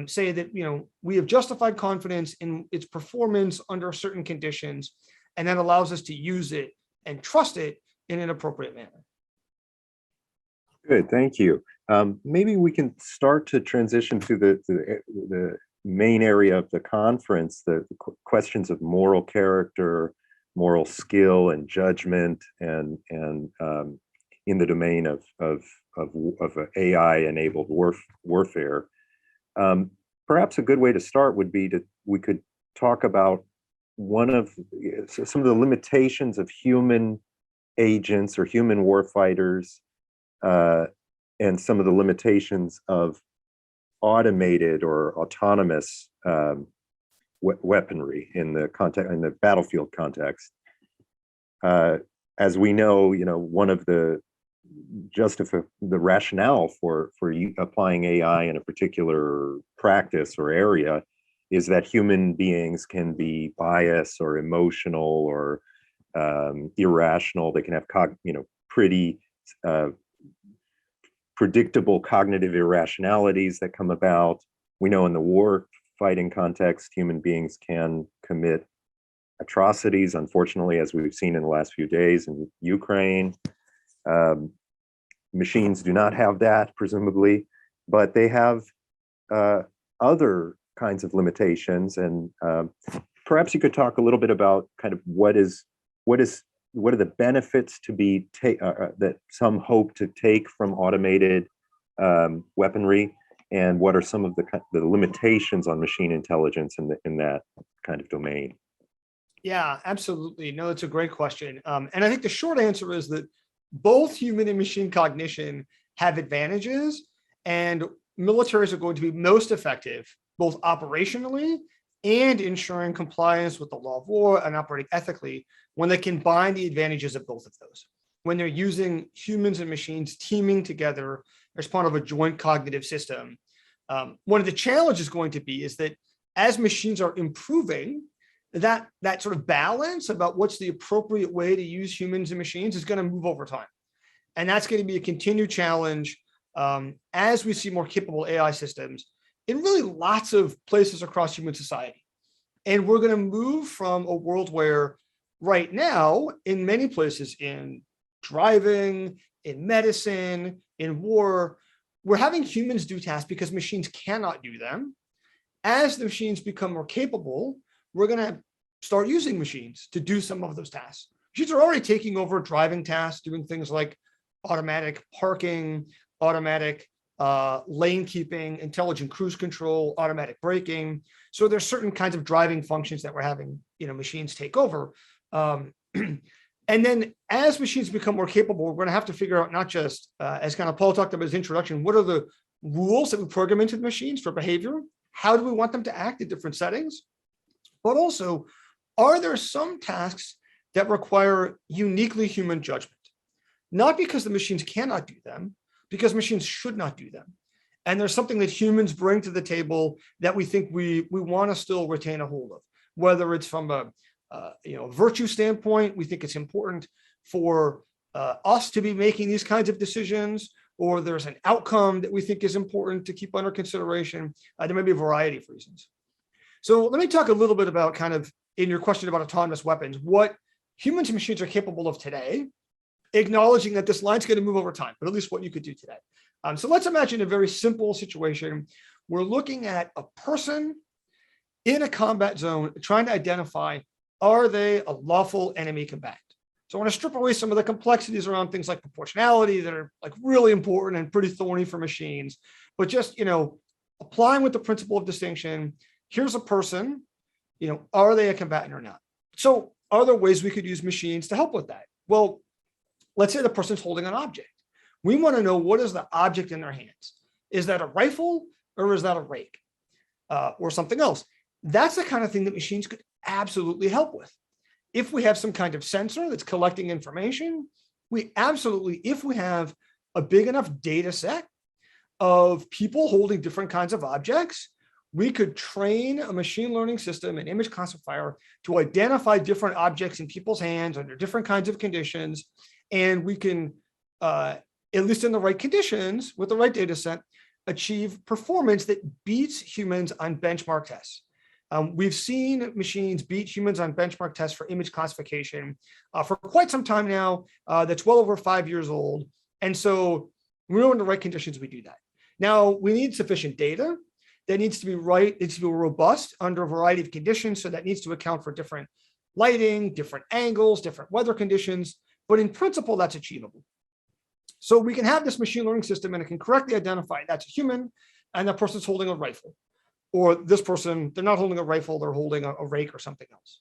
say that, we have justified confidence in its performance under certain conditions, and that allows us to use it and trust it in an appropriate manner. Good, thank you. Maybe we can start to transition to the main area of the conference, the questions of moral character, moral skill, and judgment, and in the domain of AI-enabled warfare. Perhaps a good way to start would be we could talk about some of the limitations of human agents or human warfighters, and some of the limitations of automated or autonomous weaponry in the battlefield context. As we know, one of the rationale for applying AI in a particular practice or area is that human beings can be biased or emotional or irrational. They can have pretty predictable cognitive irrationalities that come about. We know in the war fighting context, human beings can commit atrocities, unfortunately, as we've seen in the last few days in Ukraine. Machines do not have that, presumably, but they have other kinds of limitations. And perhaps you could talk a little bit about kind of what are the benefits that some hope to take from automated weaponry, and what are some of the limitations on machine intelligence in that kind of domain? Yeah, absolutely. No, that's a great question. And I think the short answer is that both human and machine cognition have advantages, and militaries are going to be most effective, both operationally and ensuring compliance with the law of war and operating ethically, when they combine the advantages of both of those. When they're using humans and machines teaming together as part of a joint cognitive system. One of the challenges going to be is that as machines are improving, that sort of balance about what's the appropriate way to use humans and machines is going to move over time. And that's going to be a continued challenge as we see more capable AI systems in really lots of places across human society. And we're going to move from a world where right now, in many places, in driving, in medicine, in war, we're having humans do tasks because machines cannot do them. As the machines become more capable, we're going to start using machines to do some of those tasks. Machines are already taking over driving tasks, doing things like automatic parking, automatic lane keeping, intelligent cruise control, automatic braking. So there's certain kinds of driving functions that we're having, machines take over. And then as machines become more capable, we're going to have to figure out not just, as kind of Paul talked about his introduction, what are the rules that we program into the machines for behavior? How do we want them to act in different settings? But also, are there some tasks that require uniquely human judgment? Not because the machines cannot do them, because machines should not do them. And there's something that humans bring to the table that we think we want to still retain a hold of, whether it's from a virtue standpoint. We think it's important for us to be making these kinds of decisions, or there's an outcome that we think is important to keep under consideration. There may be a variety of reasons. So let me talk a little bit about kind of in your question about autonomous weapons, what humans and machines are capable of today, acknowledging that this line's going to move over time, but at least what you could do today. So let's imagine a very simple situation. We're looking at a person in a combat zone, trying to identify, are they a lawful enemy combatant? So I want to strip away some of the complexities around things like proportionality that are like really important and pretty thorny for machines, but just, applying with the principle of distinction, here's a person, are they a combatant or not? So are there ways we could use machines to help with that? Well, let's say the person's holding an object. We want to know, what is the object in their hands? Is that a rifle or is that a rake or something else? That's the kind of thing that machines could absolutely help with. If we have some kind of sensor that's collecting information, we absolutely, if we have a big enough data set of people holding different kinds of objects, we could train a machine learning system, an image classifier, to identify different objects in people's hands under different kinds of conditions. And we can, at least in the right conditions, with the right data set, achieve performance that beats humans on benchmark tests. We've seen machines beat humans on benchmark tests for image classification for quite some time now. That's well over 5 years old. And so we know in the right conditions we do that. Now, we need sufficient data. That needs to be right. It needs to be robust under a variety of conditions. So that needs to account for different lighting, different angles, different weather conditions. But in principle, that's achievable. So we can have this machine learning system and it can correctly identify that's a human and that person's holding a rifle. Or this person, they're not holding a rifle, they're holding a rake or something else.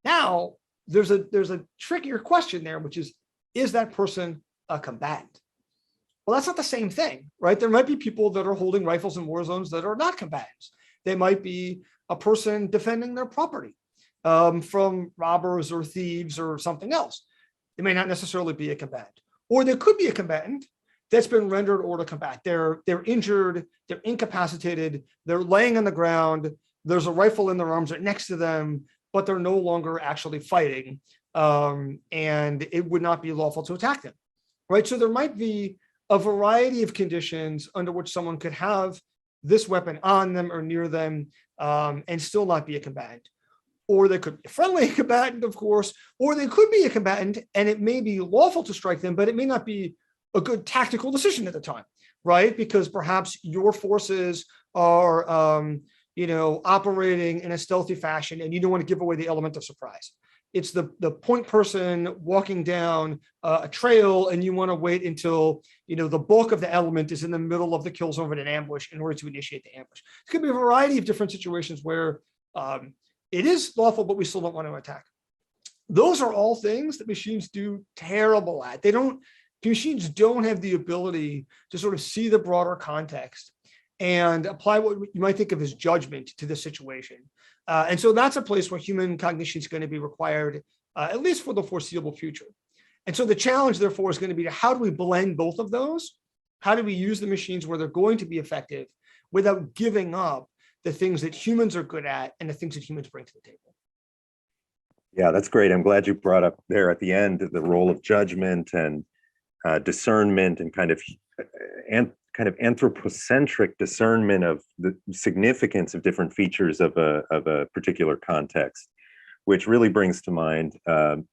Now, there's a trickier question there, which is that person a combatant? Well, that's not the same thing, right? There might be people that are holding rifles in war zones that are not combatants. They might be a person defending their property from robbers or thieves or something else. They may not necessarily be a combatant. Or they could be a combatant that's been rendered hors de combat. They're injured, they're incapacitated, they're laying on the ground, there's a rifle in their arms right next to them, but they're no longer actually fighting, and it would not be lawful to attack them, right? So there might be a variety of conditions under which someone could have this weapon on them or near them and still not be a combatant. Or they could be a friendly combatant, of course, or they could be a combatant and it may be lawful to strike them, but it may not be a good tactical decision at the time, right? Because perhaps your forces are, operating in a stealthy fashion and you don't want to give away the element of surprise. It's the point person walking down a trail and you want to wait until, the bulk of the element is in the middle of the kill zone in an ambush in order to initiate the ambush. It could be a variety of different situations where it is lawful, but we still don't want to attack. Those are all things that machines do terrible at. Machines don't have the ability to sort of see the broader context and apply what you might think of as judgment to the situation. And so that's a place where human cognition is going to be required, at least for the foreseeable future. And so the challenge, therefore, is going to be how do we blend both of those? How do we use the machines where they're going to be effective without giving up the things that humans are good at and the things that humans bring to the table? Yeah, that's great. I'm glad you brought up there at the end the role of judgment and discernment and kind of anthropocentric discernment of the significance of different features of a particular context, which really brings to mind, the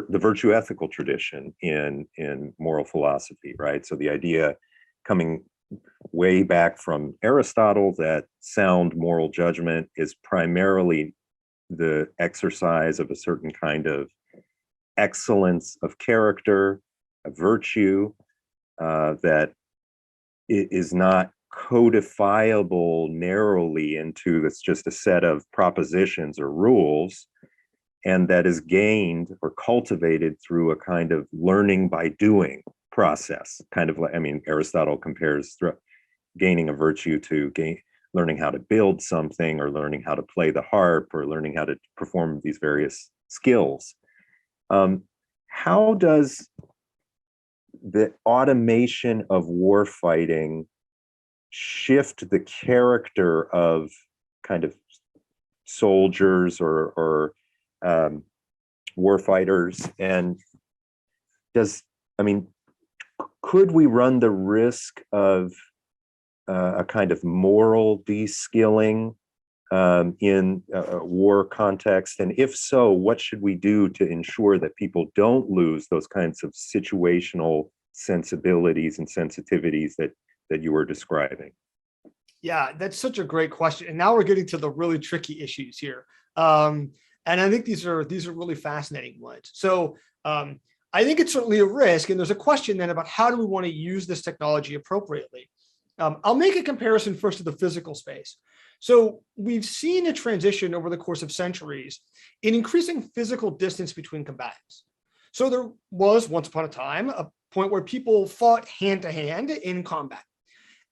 virtue ethical tradition in moral philosophy, right? So the idea coming way back from Aristotle that sound moral judgment is primarily the exercise of a certain kind of excellence of character, a virtue that is not codifiable narrowly into that's just a set of propositions or rules, and that is gained or cultivated through a kind of learning by doing process. Kind of like, Aristotle compares gaining a virtue to learning how to build something or learning how to play the harp or learning how to perform these various skills. How does the automation of warfighting shift the character of kind of soldiers or warfighters? And could we run the risk of a kind of moral de-skilling in a war context? And if so, what should we do to ensure that people don't lose those kinds of situational sensibilities and sensitivities that you were describing? Yeah, that's such a great question. And now we're getting to the really tricky issues here. And I think these are really fascinating ones. So I think it's certainly a risk. And there's a question then about how do we want to use this technology appropriately? I'll make a comparison first to the physical space. So we've seen a transition over the course of centuries in increasing physical distance between combatants. So there was once upon a time a point where people fought hand to hand in combat.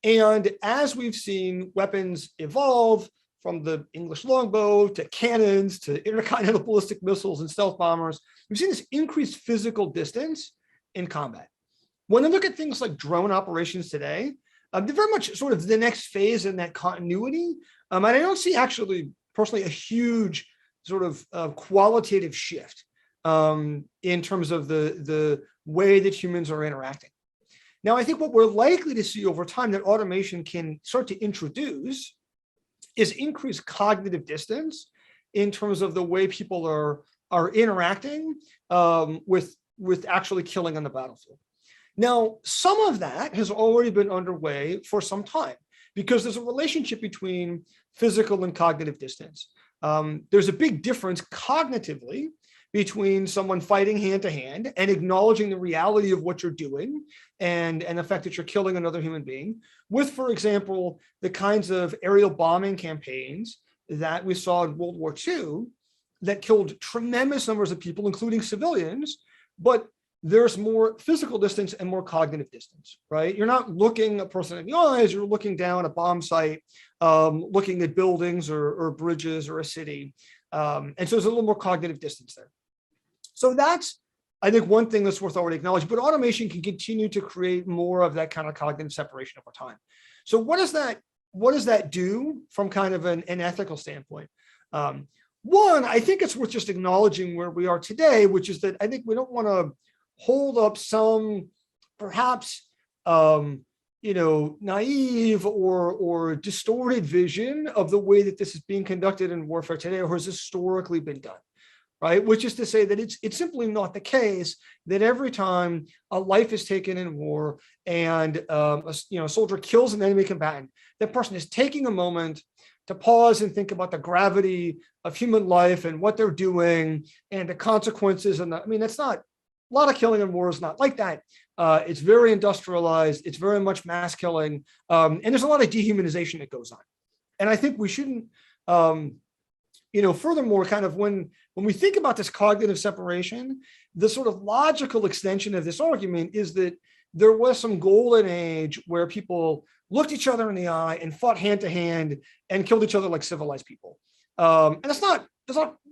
And as we've seen weapons evolve from the English longbow to cannons to intercontinental ballistic missiles and stealth bombers, we've seen this increased physical distance in combat. When I look at things like drone operations today, they're very much sort of the next phase in that continuity. And I don't see actually personally a huge sort of qualitative shift in terms of the way that humans are interacting. Now, I think what we're likely to see over time that automation can start to introduce is increased cognitive distance in terms of the way people are interacting with actually killing on the battlefield. Now, some of that has already been underway for some time because there's a relationship between physical and cognitive distance. There's a big difference cognitively between someone fighting hand to hand and acknowledging the reality of what you're doing and the fact that you're killing another human being with, for example, the kinds of aerial bombing campaigns that we saw in World War II that killed tremendous numbers of people, including civilians, but there's more physical distance and more cognitive distance, right? You're not looking a person in the eyes, you're looking down a bomb site, looking at buildings or bridges or a city. And so there's a little more cognitive distance there. So that's, I think, one thing that's worth already acknowledging, but automation can continue to create more of that kind of cognitive separation over time. So what does that do from kind of an ethical standpoint? One, I think it's worth just acknowledging where we are today, which is that I think we don't want to hold up some perhaps naive or distorted vision of the way that this is being conducted in warfare today or has historically been done. Right, which is to say that it's simply not the case that every time a life is taken in war and a soldier kills an enemy combatant, that person is taking a moment to pause and think about the gravity of human life and what they're doing and the consequences. And that's not a lot of killing in war is not like that. It's very industrialized. It's very much mass killing, and there's a lot of dehumanization that goes on. And I think we shouldn't. Furthermore, kind of when we think about this cognitive separation, the sort of logical extension of this argument is that there was some golden age where people looked each other in the eye and fought hand to hand and killed each other like civilized people. And that's not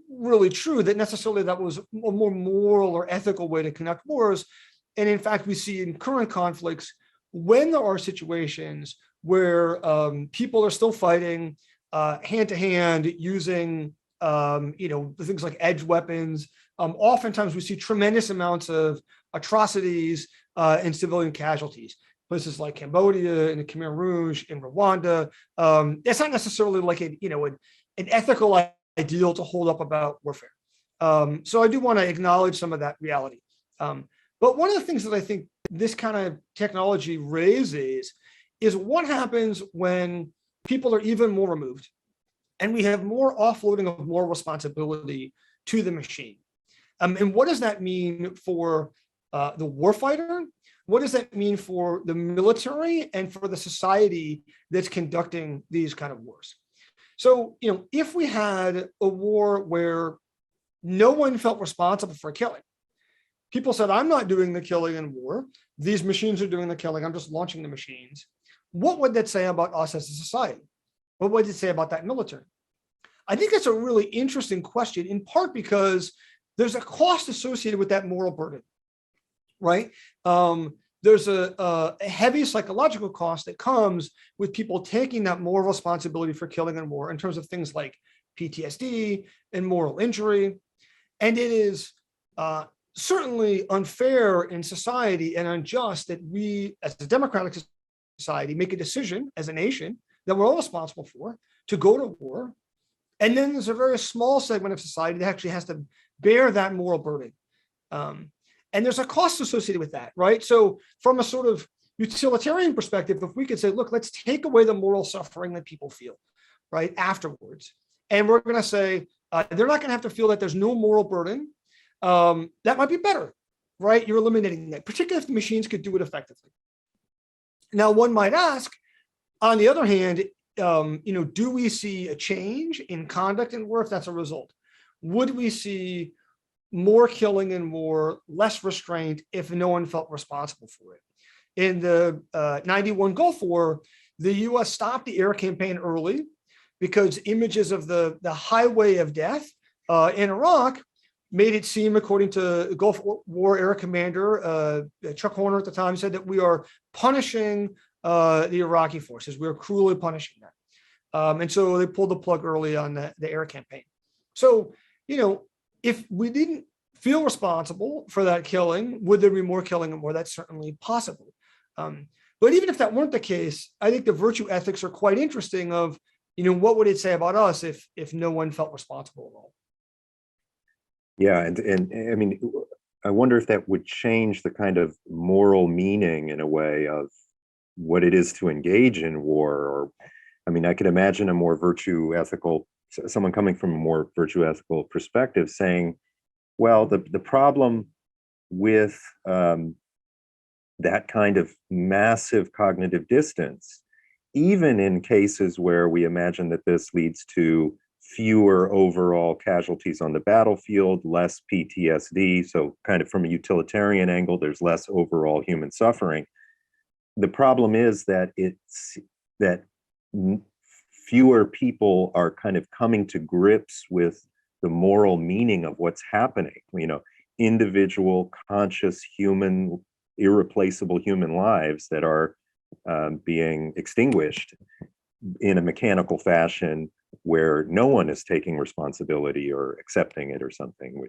really true that necessarily that was a more moral or ethical way to conduct wars. And in fact, we see in current conflicts, when there are situations where people are still fighting hand to hand using things like edge weapons. Oftentimes we see tremendous amounts of atrocities and civilian casualties. Places like Cambodia and the Khmer Rouge in Rwanda. It's not necessarily like an ethical ideal to hold up about warfare. So I do want to acknowledge some of that reality. But one of the things that I think this kind of technology raises is what happens when people are even more removed and we have more offloading of more responsibility to the machine. And what does that mean for the warfighter? What does that mean for the military and for the society that's conducting these kind of wars? So, if we had a war where no one felt responsible for killing, people said, I'm not doing the killing in war. These machines are doing the killing. I'm just launching the machines. What would that say about us as a society? What would it say about that military? I think that's a really interesting question, in part because there's a cost associated with that moral burden, right? There's a heavy psychological cost that comes with people taking that moral responsibility for killing in war in terms of things like PTSD and moral injury. And it is certainly unfair in society and unjust that we, as a democratic society, make a decision as a nation that we're all responsible for to go to war. And then there's a very small segment of society that actually has to bear that moral burden. And there's a cost associated with that, right? So from a sort of utilitarian perspective, if we could say, look, let's take away the moral suffering that people feel, right, afterwards. And we're going to say, they're not going to have to feel that there's no moral burden. That might be better, right? You're eliminating that, particularly if the machines could do it effectively. Now, one might ask, on the other hand, do we see a change in conduct in war if that's a result? Would we see more killing in war, less restraint if no one felt responsible for it? In the 91 Gulf War, the US stopped the air campaign early because images of the highway of death in Iraq made it seem, according to Gulf War Air Commander Chuck Horner at the time, said that we are punishing the Iraqi forces. We are cruelly punishing them. And so they pulled the plug early on the air campaign. So, if we didn't feel responsible for that killing, would there be more killing and more? That's certainly possible. But even if that weren't the case, I think the virtue ethics are quite interesting of, what would it say about us if no one felt responsible at all? Yeah, and I mean, I wonder if that would change the kind of moral meaning in a way of what it is to engage in war. Or, I mean, I could imagine a more virtue ethical, someone coming from a more virtue ethical perspective saying, well, the problem with that kind of massive cognitive distance, even in cases where we imagine that this leads to fewer overall casualties on the battlefield, less PTSD. So kind of from a utilitarian angle, there's less overall human suffering. The problem is that fewer people are kind of coming to grips with the moral meaning of what's happening. Individual, conscious, human, irreplaceable human lives that are being extinguished in a mechanical fashion where no one is taking responsibility or accepting it or something.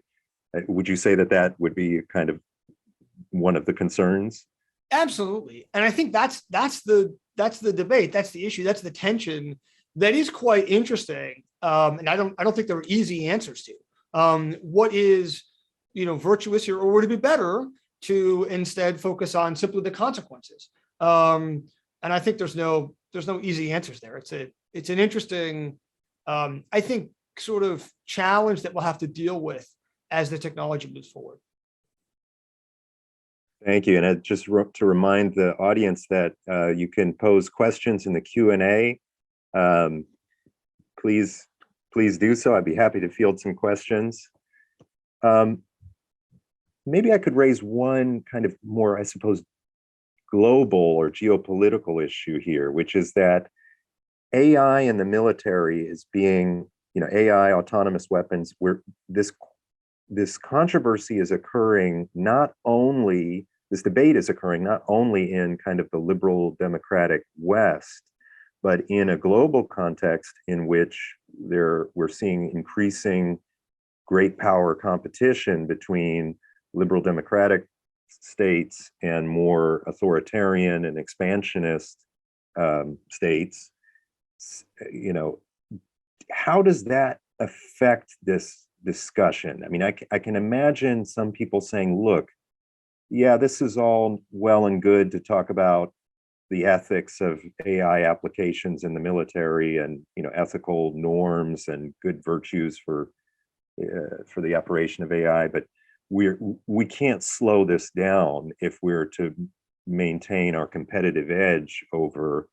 Would you say that would be kind of one of the concerns? Absolutely. And I think that's the debate, that's the issue, that's the tension that is quite interesting. And I don't think there are easy answers to. What is, virtuous here, or would it be better to instead focus on simply the consequences? And I think there's no easy answers there. It's an interesting, I think, sort of challenge that we'll have to deal with as the technology moves forward. Thank you. And just to remind the audience that you can pose questions in the Q&A. Please do so. I'd be happy to field some questions. Maybe I could raise one kind of more, I suppose, global or geopolitical issue here, which is that AI in the military is being, AI, autonomous weapons, where this controversy is occurring this debate is occurring not only in kind of the liberal democratic West, but in a global context in which we're seeing increasing great power competition between liberal democratic states and more authoritarian and expansionist states. How does that affect this discussion? I mean, I can imagine some people saying, look, yeah, this is all well and good to talk about the ethics of AI applications in the military and, ethical norms and good virtues for the operation of AI, but we can't slow this down if we're to maintain our competitive edge over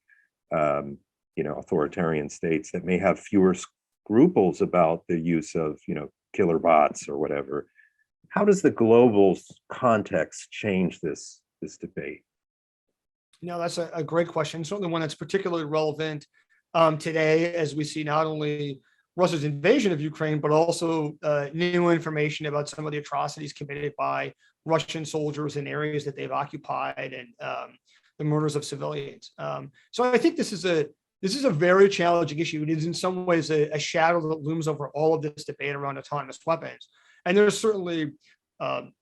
authoritarian states that may have fewer scruples about the use of killer bots or whatever. How does the global context change this debate? That's a great question. Certainly one that's particularly relevant today, as we see not only Russia's invasion of Ukraine, but also new information about some of the atrocities committed by Russian soldiers in areas that they've occupied and the murders of civilians. So I think this is a very challenging issue. It is in some ways a shadow that looms over all of this debate around autonomous weapons. And there's certainly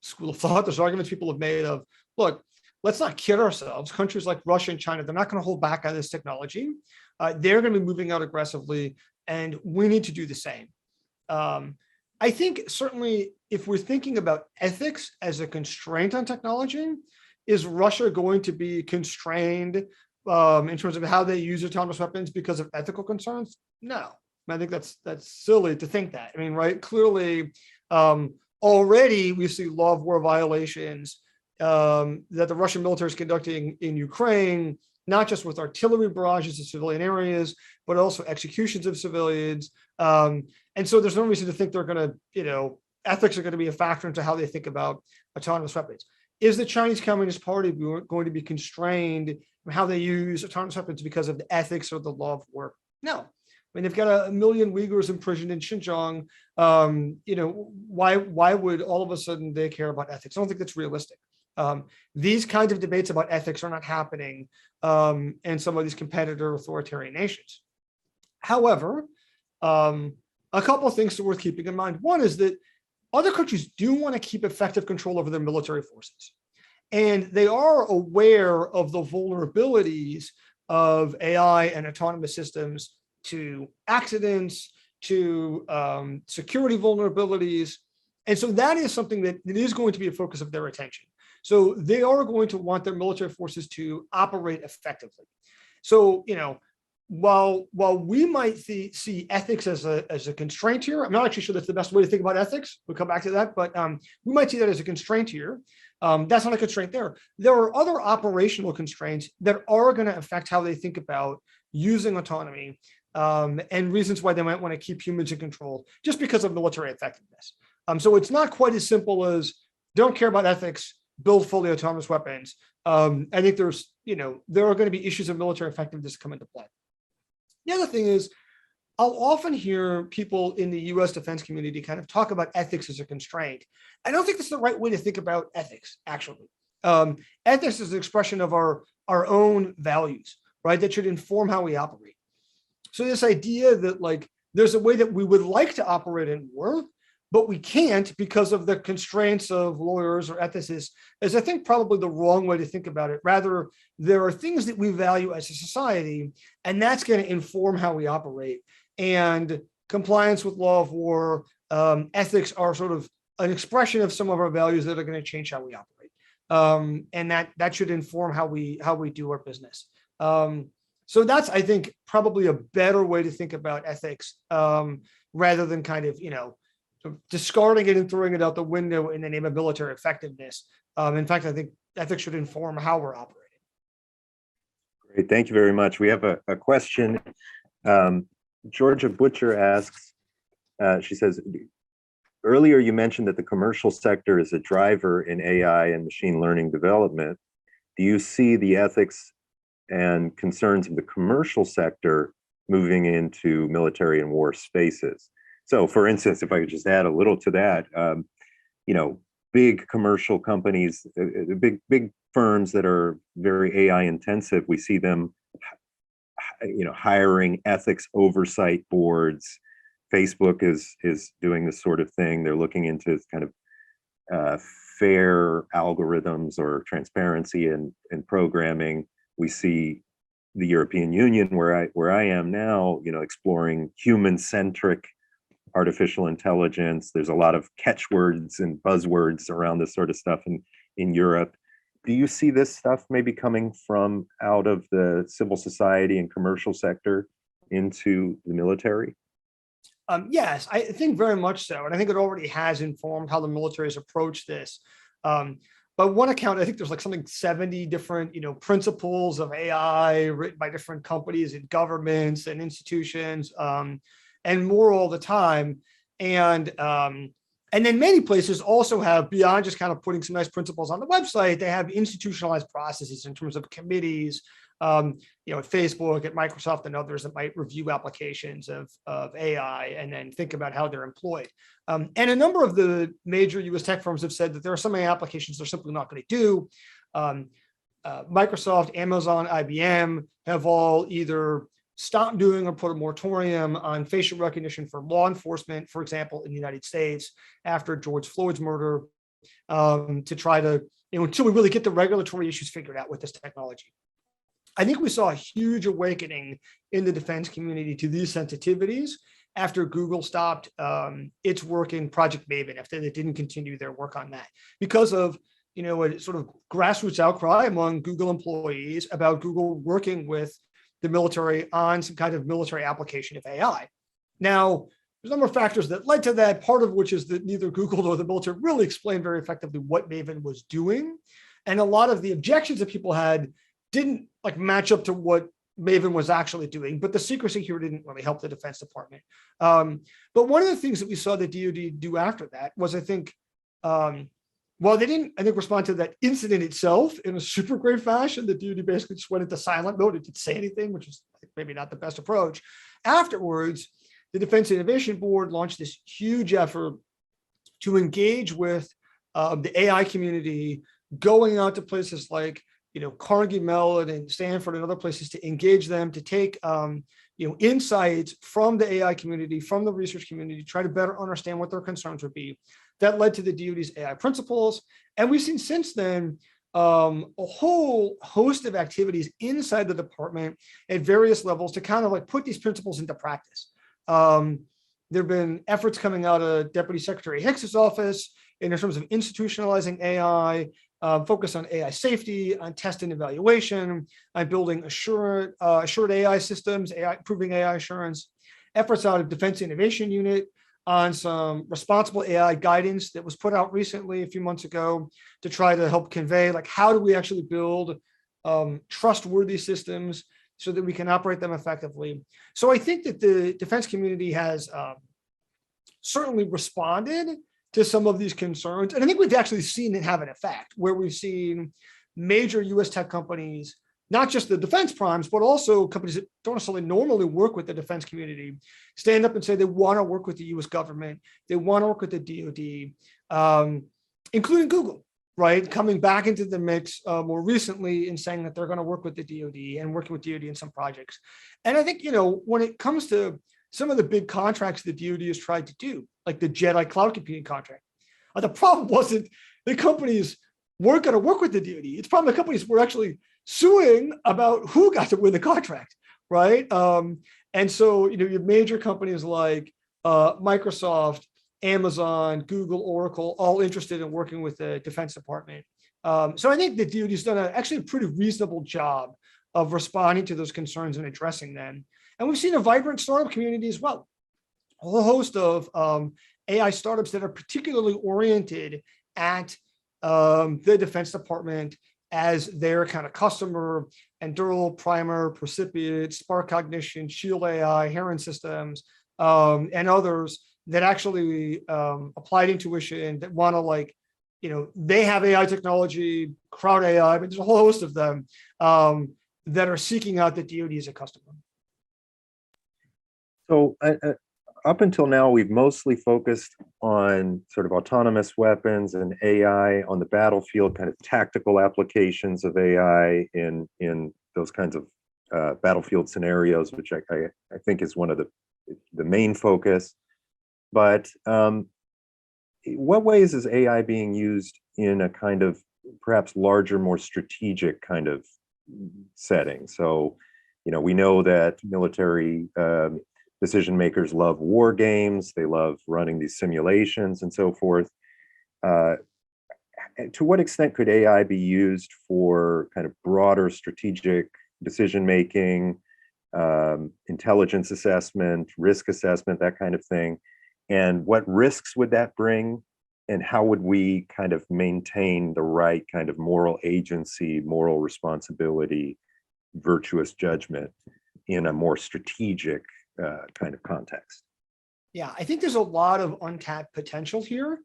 school of thought. There's arguments people have made of, look, let's not kid ourselves. Countries like Russia and China, they're not going to hold back on this technology. They're going to be moving out aggressively, and we need to do the same. I think certainly if we're thinking about ethics as a constraint on technology, is Russia going to be constrained in terms of how they use autonomous weapons because of ethical concerns? No. I think that's silly to think that. I mean, right? Clearly, already we see law of war violations that the Russian military is conducting in Ukraine, not just with artillery barrages of civilian areas, but also executions of civilians. And so there's no reason to think they're going to, ethics are going to be a factor into how they think about autonomous weapons. Is the Chinese Communist Party going to be constrained in how they use autonomous weapons because of the ethics or the law of war? No. I mean, they've got a million Uyghurs imprisoned in Xinjiang. Why would all of a sudden they care about ethics? I don't think that's realistic. These kinds of debates about ethics are not happening in some of these competitor authoritarian nations. However, a couple of things that are worth keeping in mind. One is that other countries do want to keep effective control over their military forces. And they are aware of the vulnerabilities of AI and autonomous systems to accidents, to security vulnerabilities. And so that is something that is going to be a focus of their attention. So they are going to want their military forces to operate effectively. So, while we might see ethics as a constraint here, I'm not actually sure that's the best way to think about ethics. We'll come back to that, but we might see that as a constraint here. That's not a constraint there. There are other operational constraints that are going to affect how they think about using autonomy and reasons why they might want to keep humans in control just because of military effectiveness. So it's not quite as simple as don't care about ethics, build fully autonomous weapons. I think there are going to be issues of military effectiveness come into play. The other thing is, I'll often hear people in the US defense community kind of talk about ethics as a constraint. I don't think that's the right way to think about ethics, actually. Ethics is an expression of our own values, right? That should inform how we operate. So this idea that there's a way that we would like to operate in war, but we can't because of the constraints of lawyers or ethicists is, I think, probably the wrong way to think about it. Rather, there are things that we value as a society, and that's going to inform how we operate. And compliance with law of war, ethics are sort of an expression of some of our values that are going to change how we operate. And that should inform how we do our business. So that's, I think, probably a better way to think about ethics rather than kind of, discarding it and throwing it out the window in the name of military effectiveness. In fact, I think ethics should inform how we're operating. Great, thank you very much. We have a question. Georgia Butcher asks, she says, earlier you mentioned that the commercial sector is a driver in AI and machine learning development. Do you see the ethics and concerns of the commercial sector moving into military and war spaces? So, for instance, if I could just add a little to that, big commercial companies, big firms that are very AI intensive, we see them, hiring ethics oversight boards. Facebook is doing this sort of thing. They're looking into kind of fair algorithms or transparency in programming. We see the European Union, where I am now, exploring human-centric artificial intelligence. There's a lot of catchwords and buzzwords around this sort of stuff in Europe. Do you see this stuff maybe coming from out of the civil society and commercial sector into the military? Yes, I think very much so. And I think it already has informed how the military has approached this. By one account, I think there's something 70 different, principles of AI written by different companies and governments and institutions, and more all the time. And then many places also have, beyond just kind of putting some nice principles on the website, they have institutionalized processes in terms of committees, at Facebook, at Microsoft, and others that might review applications of AI and then think about how they're employed. And a number of the major US tech firms have said that there are some AI applications they're simply not going to do. Microsoft, Amazon, IBM have all either stopped doing or put a moratorium on facial recognition for law enforcement, for example, in the United States after George Floyd's murder. to try to, until we really get the regulatory issues figured out with this technology. I think we saw a huge awakening in the defense community to these sensitivities after Google stopped its work in Project Maven, after they didn't continue their work on that, because of a sort of grassroots outcry among Google employees about Google working with the military on some kind of military application of AI. Now, there's a number of factors that led to that, part of which is that neither Google nor the military really explained very effectively what Maven was doing. And a lot of the objections that people had didn't match up to what Maven was actually doing, but the secrecy here didn't really help the Defense Department. But one of the things that we saw the DoD do after that was, I think, well, they didn't, respond to that incident itself in a super great fashion. The DoD basically just went into silent mode. It didn't say anything, which is maybe not the best approach. Afterwards, the Defense Innovation Board launched this huge effort to engage with the AI community, going out to places like Carnegie Mellon and Stanford and other places to engage them, to take insights from the AI community, from the research community, try to better understand what their concerns would be. That led to the DoD's AI principles. And we've seen since then a whole host of activities inside the department at various levels to kind of put these principles into practice. There have been efforts coming out of Deputy Secretary Hicks's office in terms of institutionalizing AI, focus on AI safety, on test and evaluation, on building assured AI systems, improving AI assurance, efforts out of Defense Innovation Unit on some responsible AI guidance that was put out recently a few months ago to try to help convey how do we actually build trustworthy systems so that we can operate them effectively. So I think that the defense community has certainly responded to some of these concerns. And I think we've actually seen it have an effect, where we've seen major US tech companies, not just the defense primes, but also companies that don't necessarily normally work with the defense community, stand up and say they want to work with the US government, they want to work with the DoD, including Google, right? Coming back into the mix more recently and saying that they're going to work with the DoD and working with DoD in some projects. And I think, when it comes to some of the big contracts the DoD has tried to do, like the JEDI cloud computing contract, the problem wasn't the companies weren't going to work with the DoD. It's probably the companies were actually suing about who got to win the contract, right? And so, you have major companies like Microsoft, Amazon, Google, Oracle, all interested in working with the Defense Department. So I think the DoD has done actually a pretty reasonable job of responding to those concerns and addressing them. And we've seen a vibrant startup community as well. A whole host of AI startups that are particularly oriented at the Defense Department as their kind of customer, Endural, Primer, Percipient, Spark Cognition, Shield AI, Heron Systems, and others that actually applied intuition, that want to they have AI technology, crowd AI, but there's a whole host of them that are seeking out the DoD as a customer. So up until now, we've mostly focused on sort of autonomous weapons and AI on the battlefield, kind of tactical applications of AI in those kinds of battlefield scenarios, which I think is one of the main focus. But what ways is AI being used in a kind of perhaps larger, more strategic kind of setting? So, we know that military decision makers love war games, they love running these simulations and so forth. To what extent could AI be used for kind of broader strategic decision making, intelligence assessment, risk assessment, that kind of thing? And what risks would that bring? And how would we kind of maintain the right kind of moral agency, moral responsibility, virtuous judgment in a more strategic kind of context? Yeah, I think there's a lot of untapped potential here,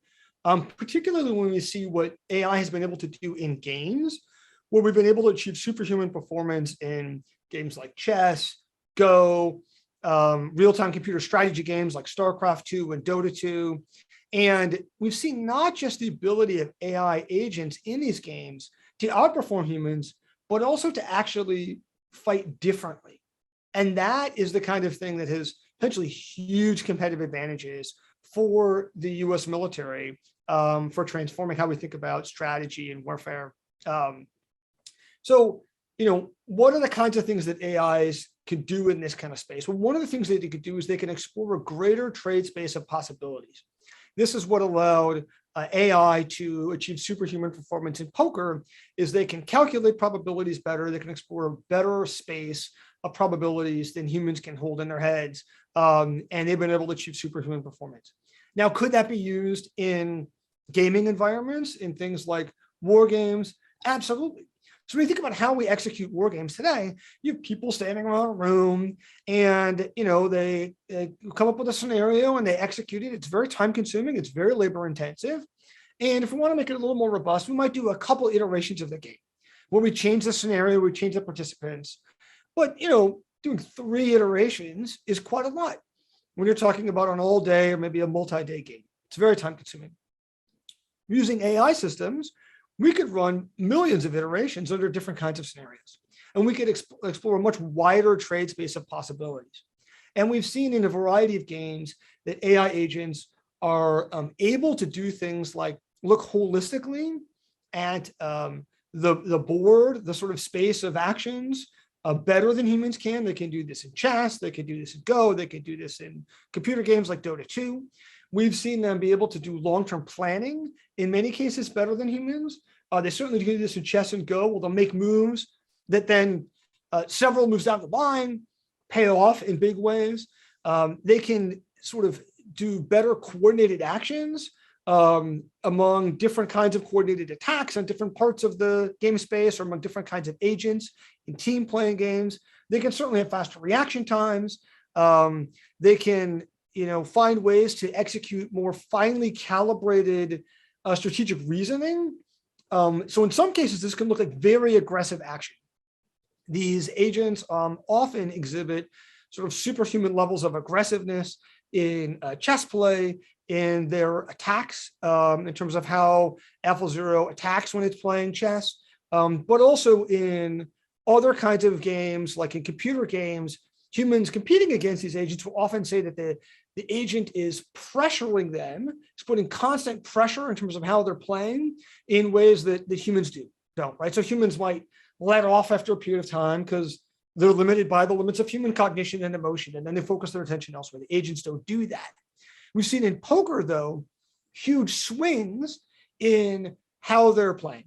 particularly when we see what AI has been able to do in games, where we've been able to achieve superhuman performance in games like chess, Go, real-time computer strategy games like StarCraft 2 and Dota 2. And we've seen not just the ability of AI agents in these games to outperform humans, but also to actually fight differently. And that is the kind of thing that has potentially huge competitive advantages for the US military for transforming how we think about strategy and warfare. So, what are the kinds of things that AIs could do in this kind of space? Well, one of the things that they could do is they can explore a greater trade space of possibilities. This is what allowed AI to achieve superhuman performance in poker, is they can calculate probabilities better, they can explore a better space of probabilities than humans can hold in their heads, and they've been able to achieve superhuman performance. Now, could that be used in gaming environments, in things like war games? Absolutely. So when you think about how we execute war games today, you have people standing around a room and, they come up with a scenario and they execute it. It's very time consuming. It's very labor intensive. And if we want to make it a little more robust, we might do a couple iterations of the game where we change the scenario, we change the participants. But, doing 3 iterations is quite a lot when you're talking about an all day or maybe a multi-day game. It's very time consuming. Using AI systems, we could run millions of iterations under different kinds of scenarios, and we could explore a much wider trade space of possibilities. And we've seen in a variety of games that AI agents are able to do things like look holistically at the board, the sort of space of actions, better than humans can. They can do this in chess, they can do this in Go, they can do this in computer games like Dota 2. We've seen them be able to do long-term planning, in many cases better than humans. They certainly do this in chess and Go, where they'll make moves that then several moves down the line pay off in big ways. They can sort of do better coordinated actions among different kinds of coordinated attacks on different parts of the game space, or among different kinds of agents in team playing games. They can certainly have faster reaction times. They can find ways to execute more finely calibrated strategic reasoning. So in some cases, this can look like very aggressive action. These agents often exhibit sort of superhuman levels of aggressiveness in chess play, in their attacks, in terms of how AlphaZero attacks when it's playing chess, but also in other kinds of games, like in computer games. Humans competing against these agents will often say that the agent is pressuring them, it's putting constant pressure in terms of how they're playing in ways that the humans don't, right? So humans might let off after a period of time because they're limited by the limits of human cognition and emotion, and then they focus their attention elsewhere. The agents don't do that. We've seen in poker, though, huge swings in how they're playing.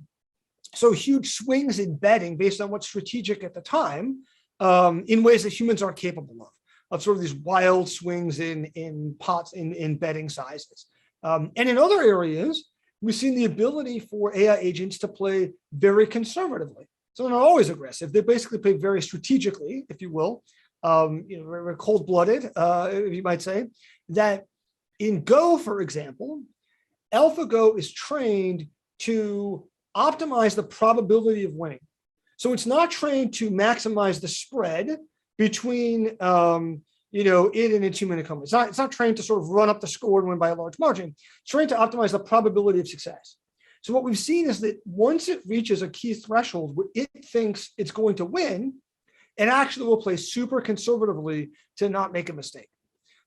So huge swings in betting based on what's strategic at the time, in ways that humans aren't capable of sort of these wild swings in pots, in betting sizes. And in other areas, we've seen the ability for AI agents to play very conservatively. So they're not always aggressive. They basically play very strategically, if you will, very cold-blooded, you might say. That in Go, for example, AlphaGo is trained to optimize the probability of winning. So it's not trained to maximize the spread between it and its human incumbent. It's not trained to sort of run up the score and win by a large margin. It's trained to optimize the probability of success. So what we've seen is that once it reaches a key threshold where it thinks it's going to win, it actually will play super conservatively to not make a mistake.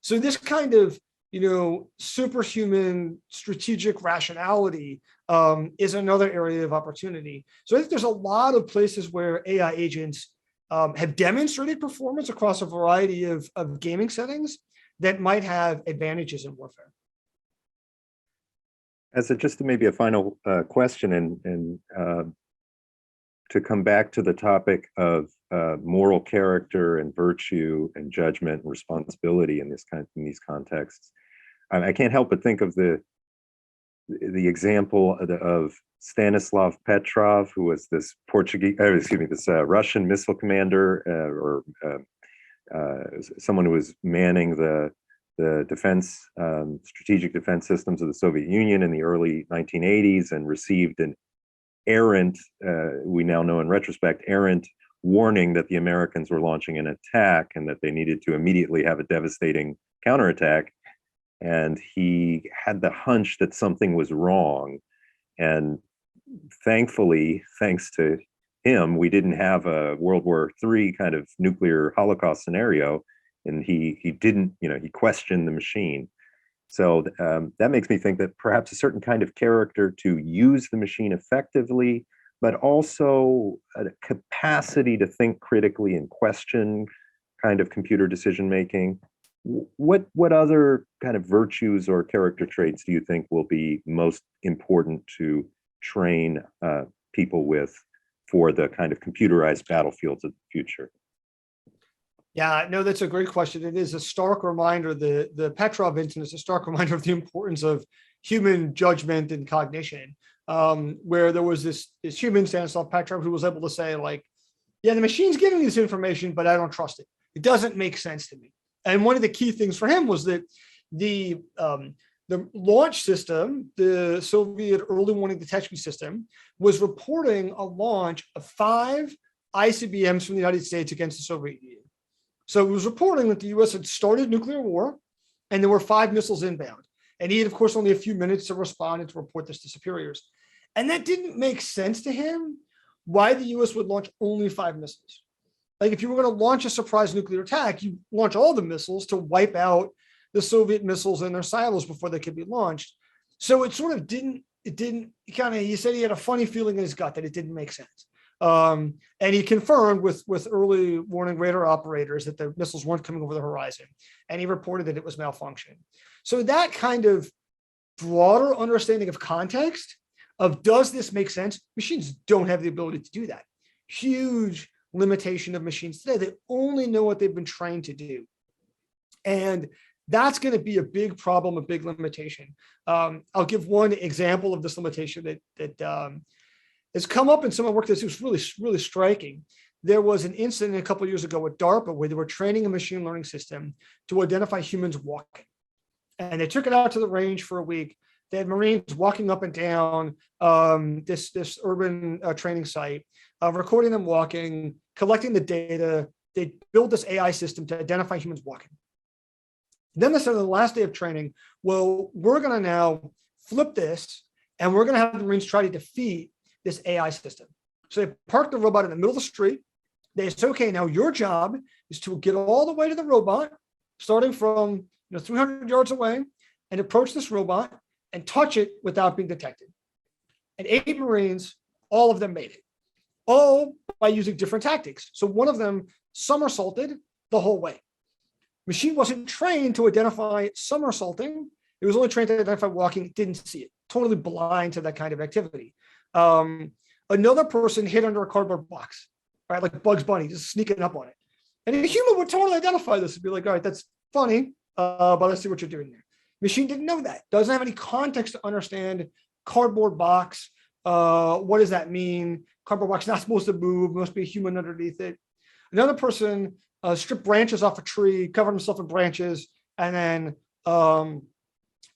So this kind of superhuman strategic rationality is another area of opportunity. So I think there's a lot of places where AI agents have demonstrated performance across a variety of gaming settings that might have advantages in warfare. As just maybe a final question, and to come back to the topic of moral character and virtue and judgment and responsibility in these contexts, I can't help but think of the example of Stanislav Petrov, who was this Russian missile commander, or someone who was manning the defense, strategic defense systems of the Soviet Union in the early 1980s, and received an errant, we now know in retrospect, errant warning that the Americans were launching an attack and that they needed to immediately have a devastating counterattack. And he had the hunch that something was wrong. And thankfully, thanks to him, we didn't have a World War III kind of nuclear Holocaust scenario. And he didn't, he questioned the machine. So that makes me think that perhaps a certain kind of character to use the machine effectively, but also a capacity to think critically and question kind of computer decision making. What other kind of virtues or character traits do you think will be most important to train people with for the kind of computerized battlefields of the future? Yeah, no, that's a great question. It is a stark reminder, the Petrov incident is a stark reminder of the importance of human judgment and cognition, where there was this human, Stanislav Petrov, who was able to say, like, yeah, the machine's giving me this information, but I don't trust it. It doesn't make sense to me. And one of the key things for him was that the launch system, the Soviet early warning detection system, was reporting a launch of 5 ICBMs from the United States against the Soviet Union. So it was reporting that the US had started nuclear war and there were 5 missiles inbound. And he had, of course, only a few minutes to respond and to report this to superiors. And that didn't make sense to him why the US would launch only 5 missiles. Like, if you were going to launch a surprise nuclear attack, you launch all the missiles to wipe out the Soviet missiles in their silos before they could be launched. So it sort of didn't he said he had a funny feeling in his gut that it didn't make sense. And he confirmed with early warning radar operators that the missiles weren't coming over the horizon. And he reported that it was malfunction. So that kind of broader understanding of context of, does this make sense? Machines don't have the ability to do that. Huge limitation of machines today. They only know what they've been trained to do. And that's going to be a big problem, a big limitation. I'll give one example of this limitation that has come up in some of the work that was really, really striking. There was an incident a couple of years ago at DARPA where they were training a machine learning system to identify humans walking. And they took it out to the range for a week. They had Marines walking up and down this urban training site, recording them walking, collecting the data. They built this AI system to identify humans walking. Then they said on the last day of training, well, we're going to now flip this, and we're going to have the Marines try to defeat this AI system. So they parked the robot in the middle of the street. They said, okay, now your job is to get all the way to the robot, starting from 300 yards away, and approach this robot and touch it without being detected. And 8 Marines, all of them made it, all by using different tactics. So one of them somersaulted the whole way. Machine wasn't trained to identify somersaulting. It was only trained to identify walking, didn't see it, totally blind to that kind of activity. Another person hid under a cardboard box, right? Like Bugs Bunny, just sneaking up on it. And a human would totally identify this and be like, all right, that's funny, but let's see what you're doing there. Machine didn't know that, doesn't have any context to understand cardboard box. What does that mean? Cardboard box not supposed to move, must be a human underneath it. Another person stripped branches off a tree, covered himself in branches, and then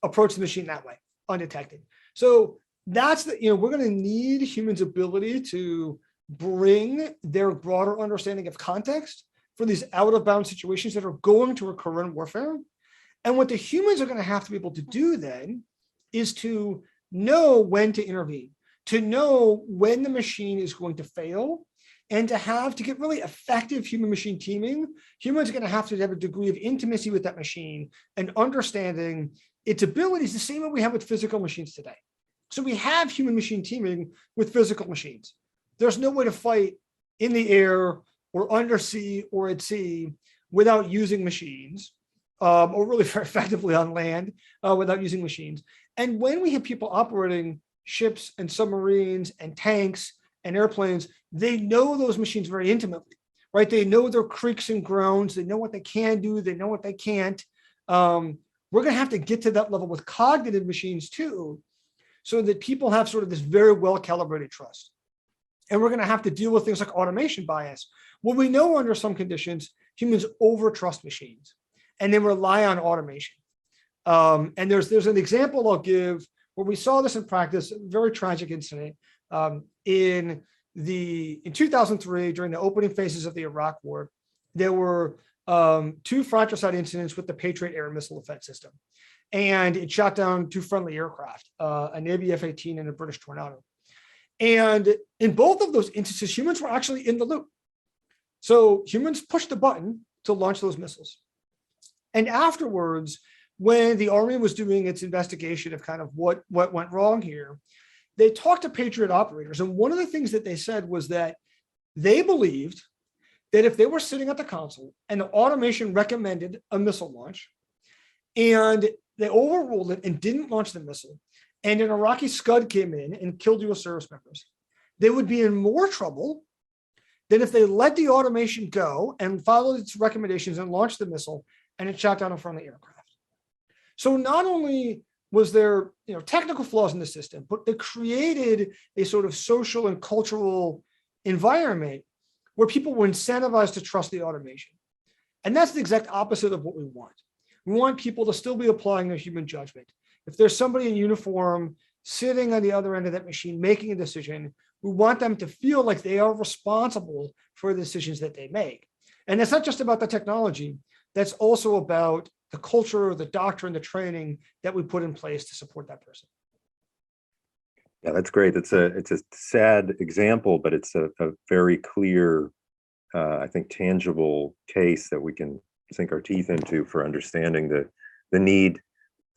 approached the machine that way, undetected. So that's we're going to need humans' ability to bring their broader understanding of context for these out of bounds situations that are going to occur in warfare. And what the humans are going to have to be able to do then is to know when to intervene, to know when the machine is going to fail, and to get really effective human machine teaming. Humans are going to have a degree of intimacy with that machine and understanding its abilities the same way we have with physical machines today. So we have human machine teaming with physical machines. There's no way to fight in the air or undersea or at sea without using machines, or really very effectively on land without using machines. And when we have people operating ships and submarines and tanks and airplanes, they know those machines very intimately, right? They know their creaks and groans. They know what they can do. They know what they can't. We're going to have to get to that level with cognitive machines too, so that people have sort of this very well-calibrated trust. And we're going to have to deal with things like automation bias. Well, we know under some conditions, humans over-trust machines and they rely on automation. And there's an example I'll give where we saw this in practice, a very tragic incident. In 2003, during the opening phases of the Iraq War, there were 2 fratricide incidents with the Patriot air missile defense system. And it shot down 2 friendly aircraft, a Navy F-18 and a British Tornado. And in both of those instances, humans were actually in the loop. So humans pushed the button to launch those missiles. And afterwards, when the Army was doing its investigation of kind of what went wrong here, they talked to Patriot operators. And one of the things that they said was that they believed that if they were sitting at the console and the automation recommended a missile launch and they overruled it and didn't launch the missile, and an Iraqi Scud came in and killed U.S. service members, they would be in more trouble than if they let the automation go and followed its recommendations and launched the missile and it shot down in front of the aircraft. So not only was there technical flaws in the system, but it created a sort of social and cultural environment where people were incentivized to trust the automation. And that's the exact opposite of what we want. We want people to still be applying their human judgment. If there's somebody in uniform sitting on the other end of that machine making a decision, we want them to feel like they are responsible for the decisions that they make. And it's not just about the technology, that's also about the culture, the doctrine, the training that we put in place to support that person. Yeah, that's great. It's a sad example, but it's a very clear, I think, tangible case that we can sink our teeth into for understanding the need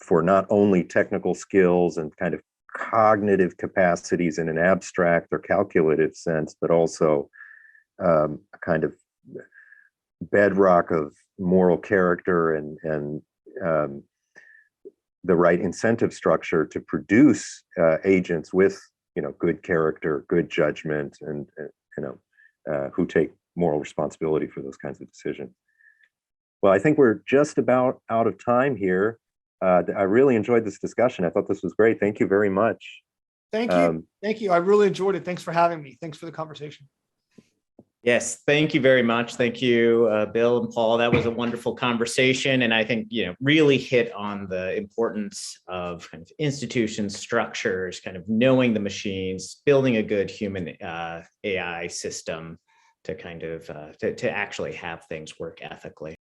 for not only technical skills and kind of cognitive capacities in an abstract or calculative sense, but also a kind of bedrock of moral character and the right incentive structure to produce agents with good character, good judgment, and who take moral responsibility for those kinds of decisions. Well, I think we're just about out of time here. I really enjoyed this discussion. I thought this was great. Thank you very much. Thank you. Thank you. I really enjoyed it. Thanks for having me. Thanks for the conversation. Yes, thank you very much. Thank you, Bill and Paul. That was a wonderful conversation, and I think really hit on the importance of kind of institutions, structures, kind of knowing the machines, building a good human AI system to kind of to actually have things work ethically.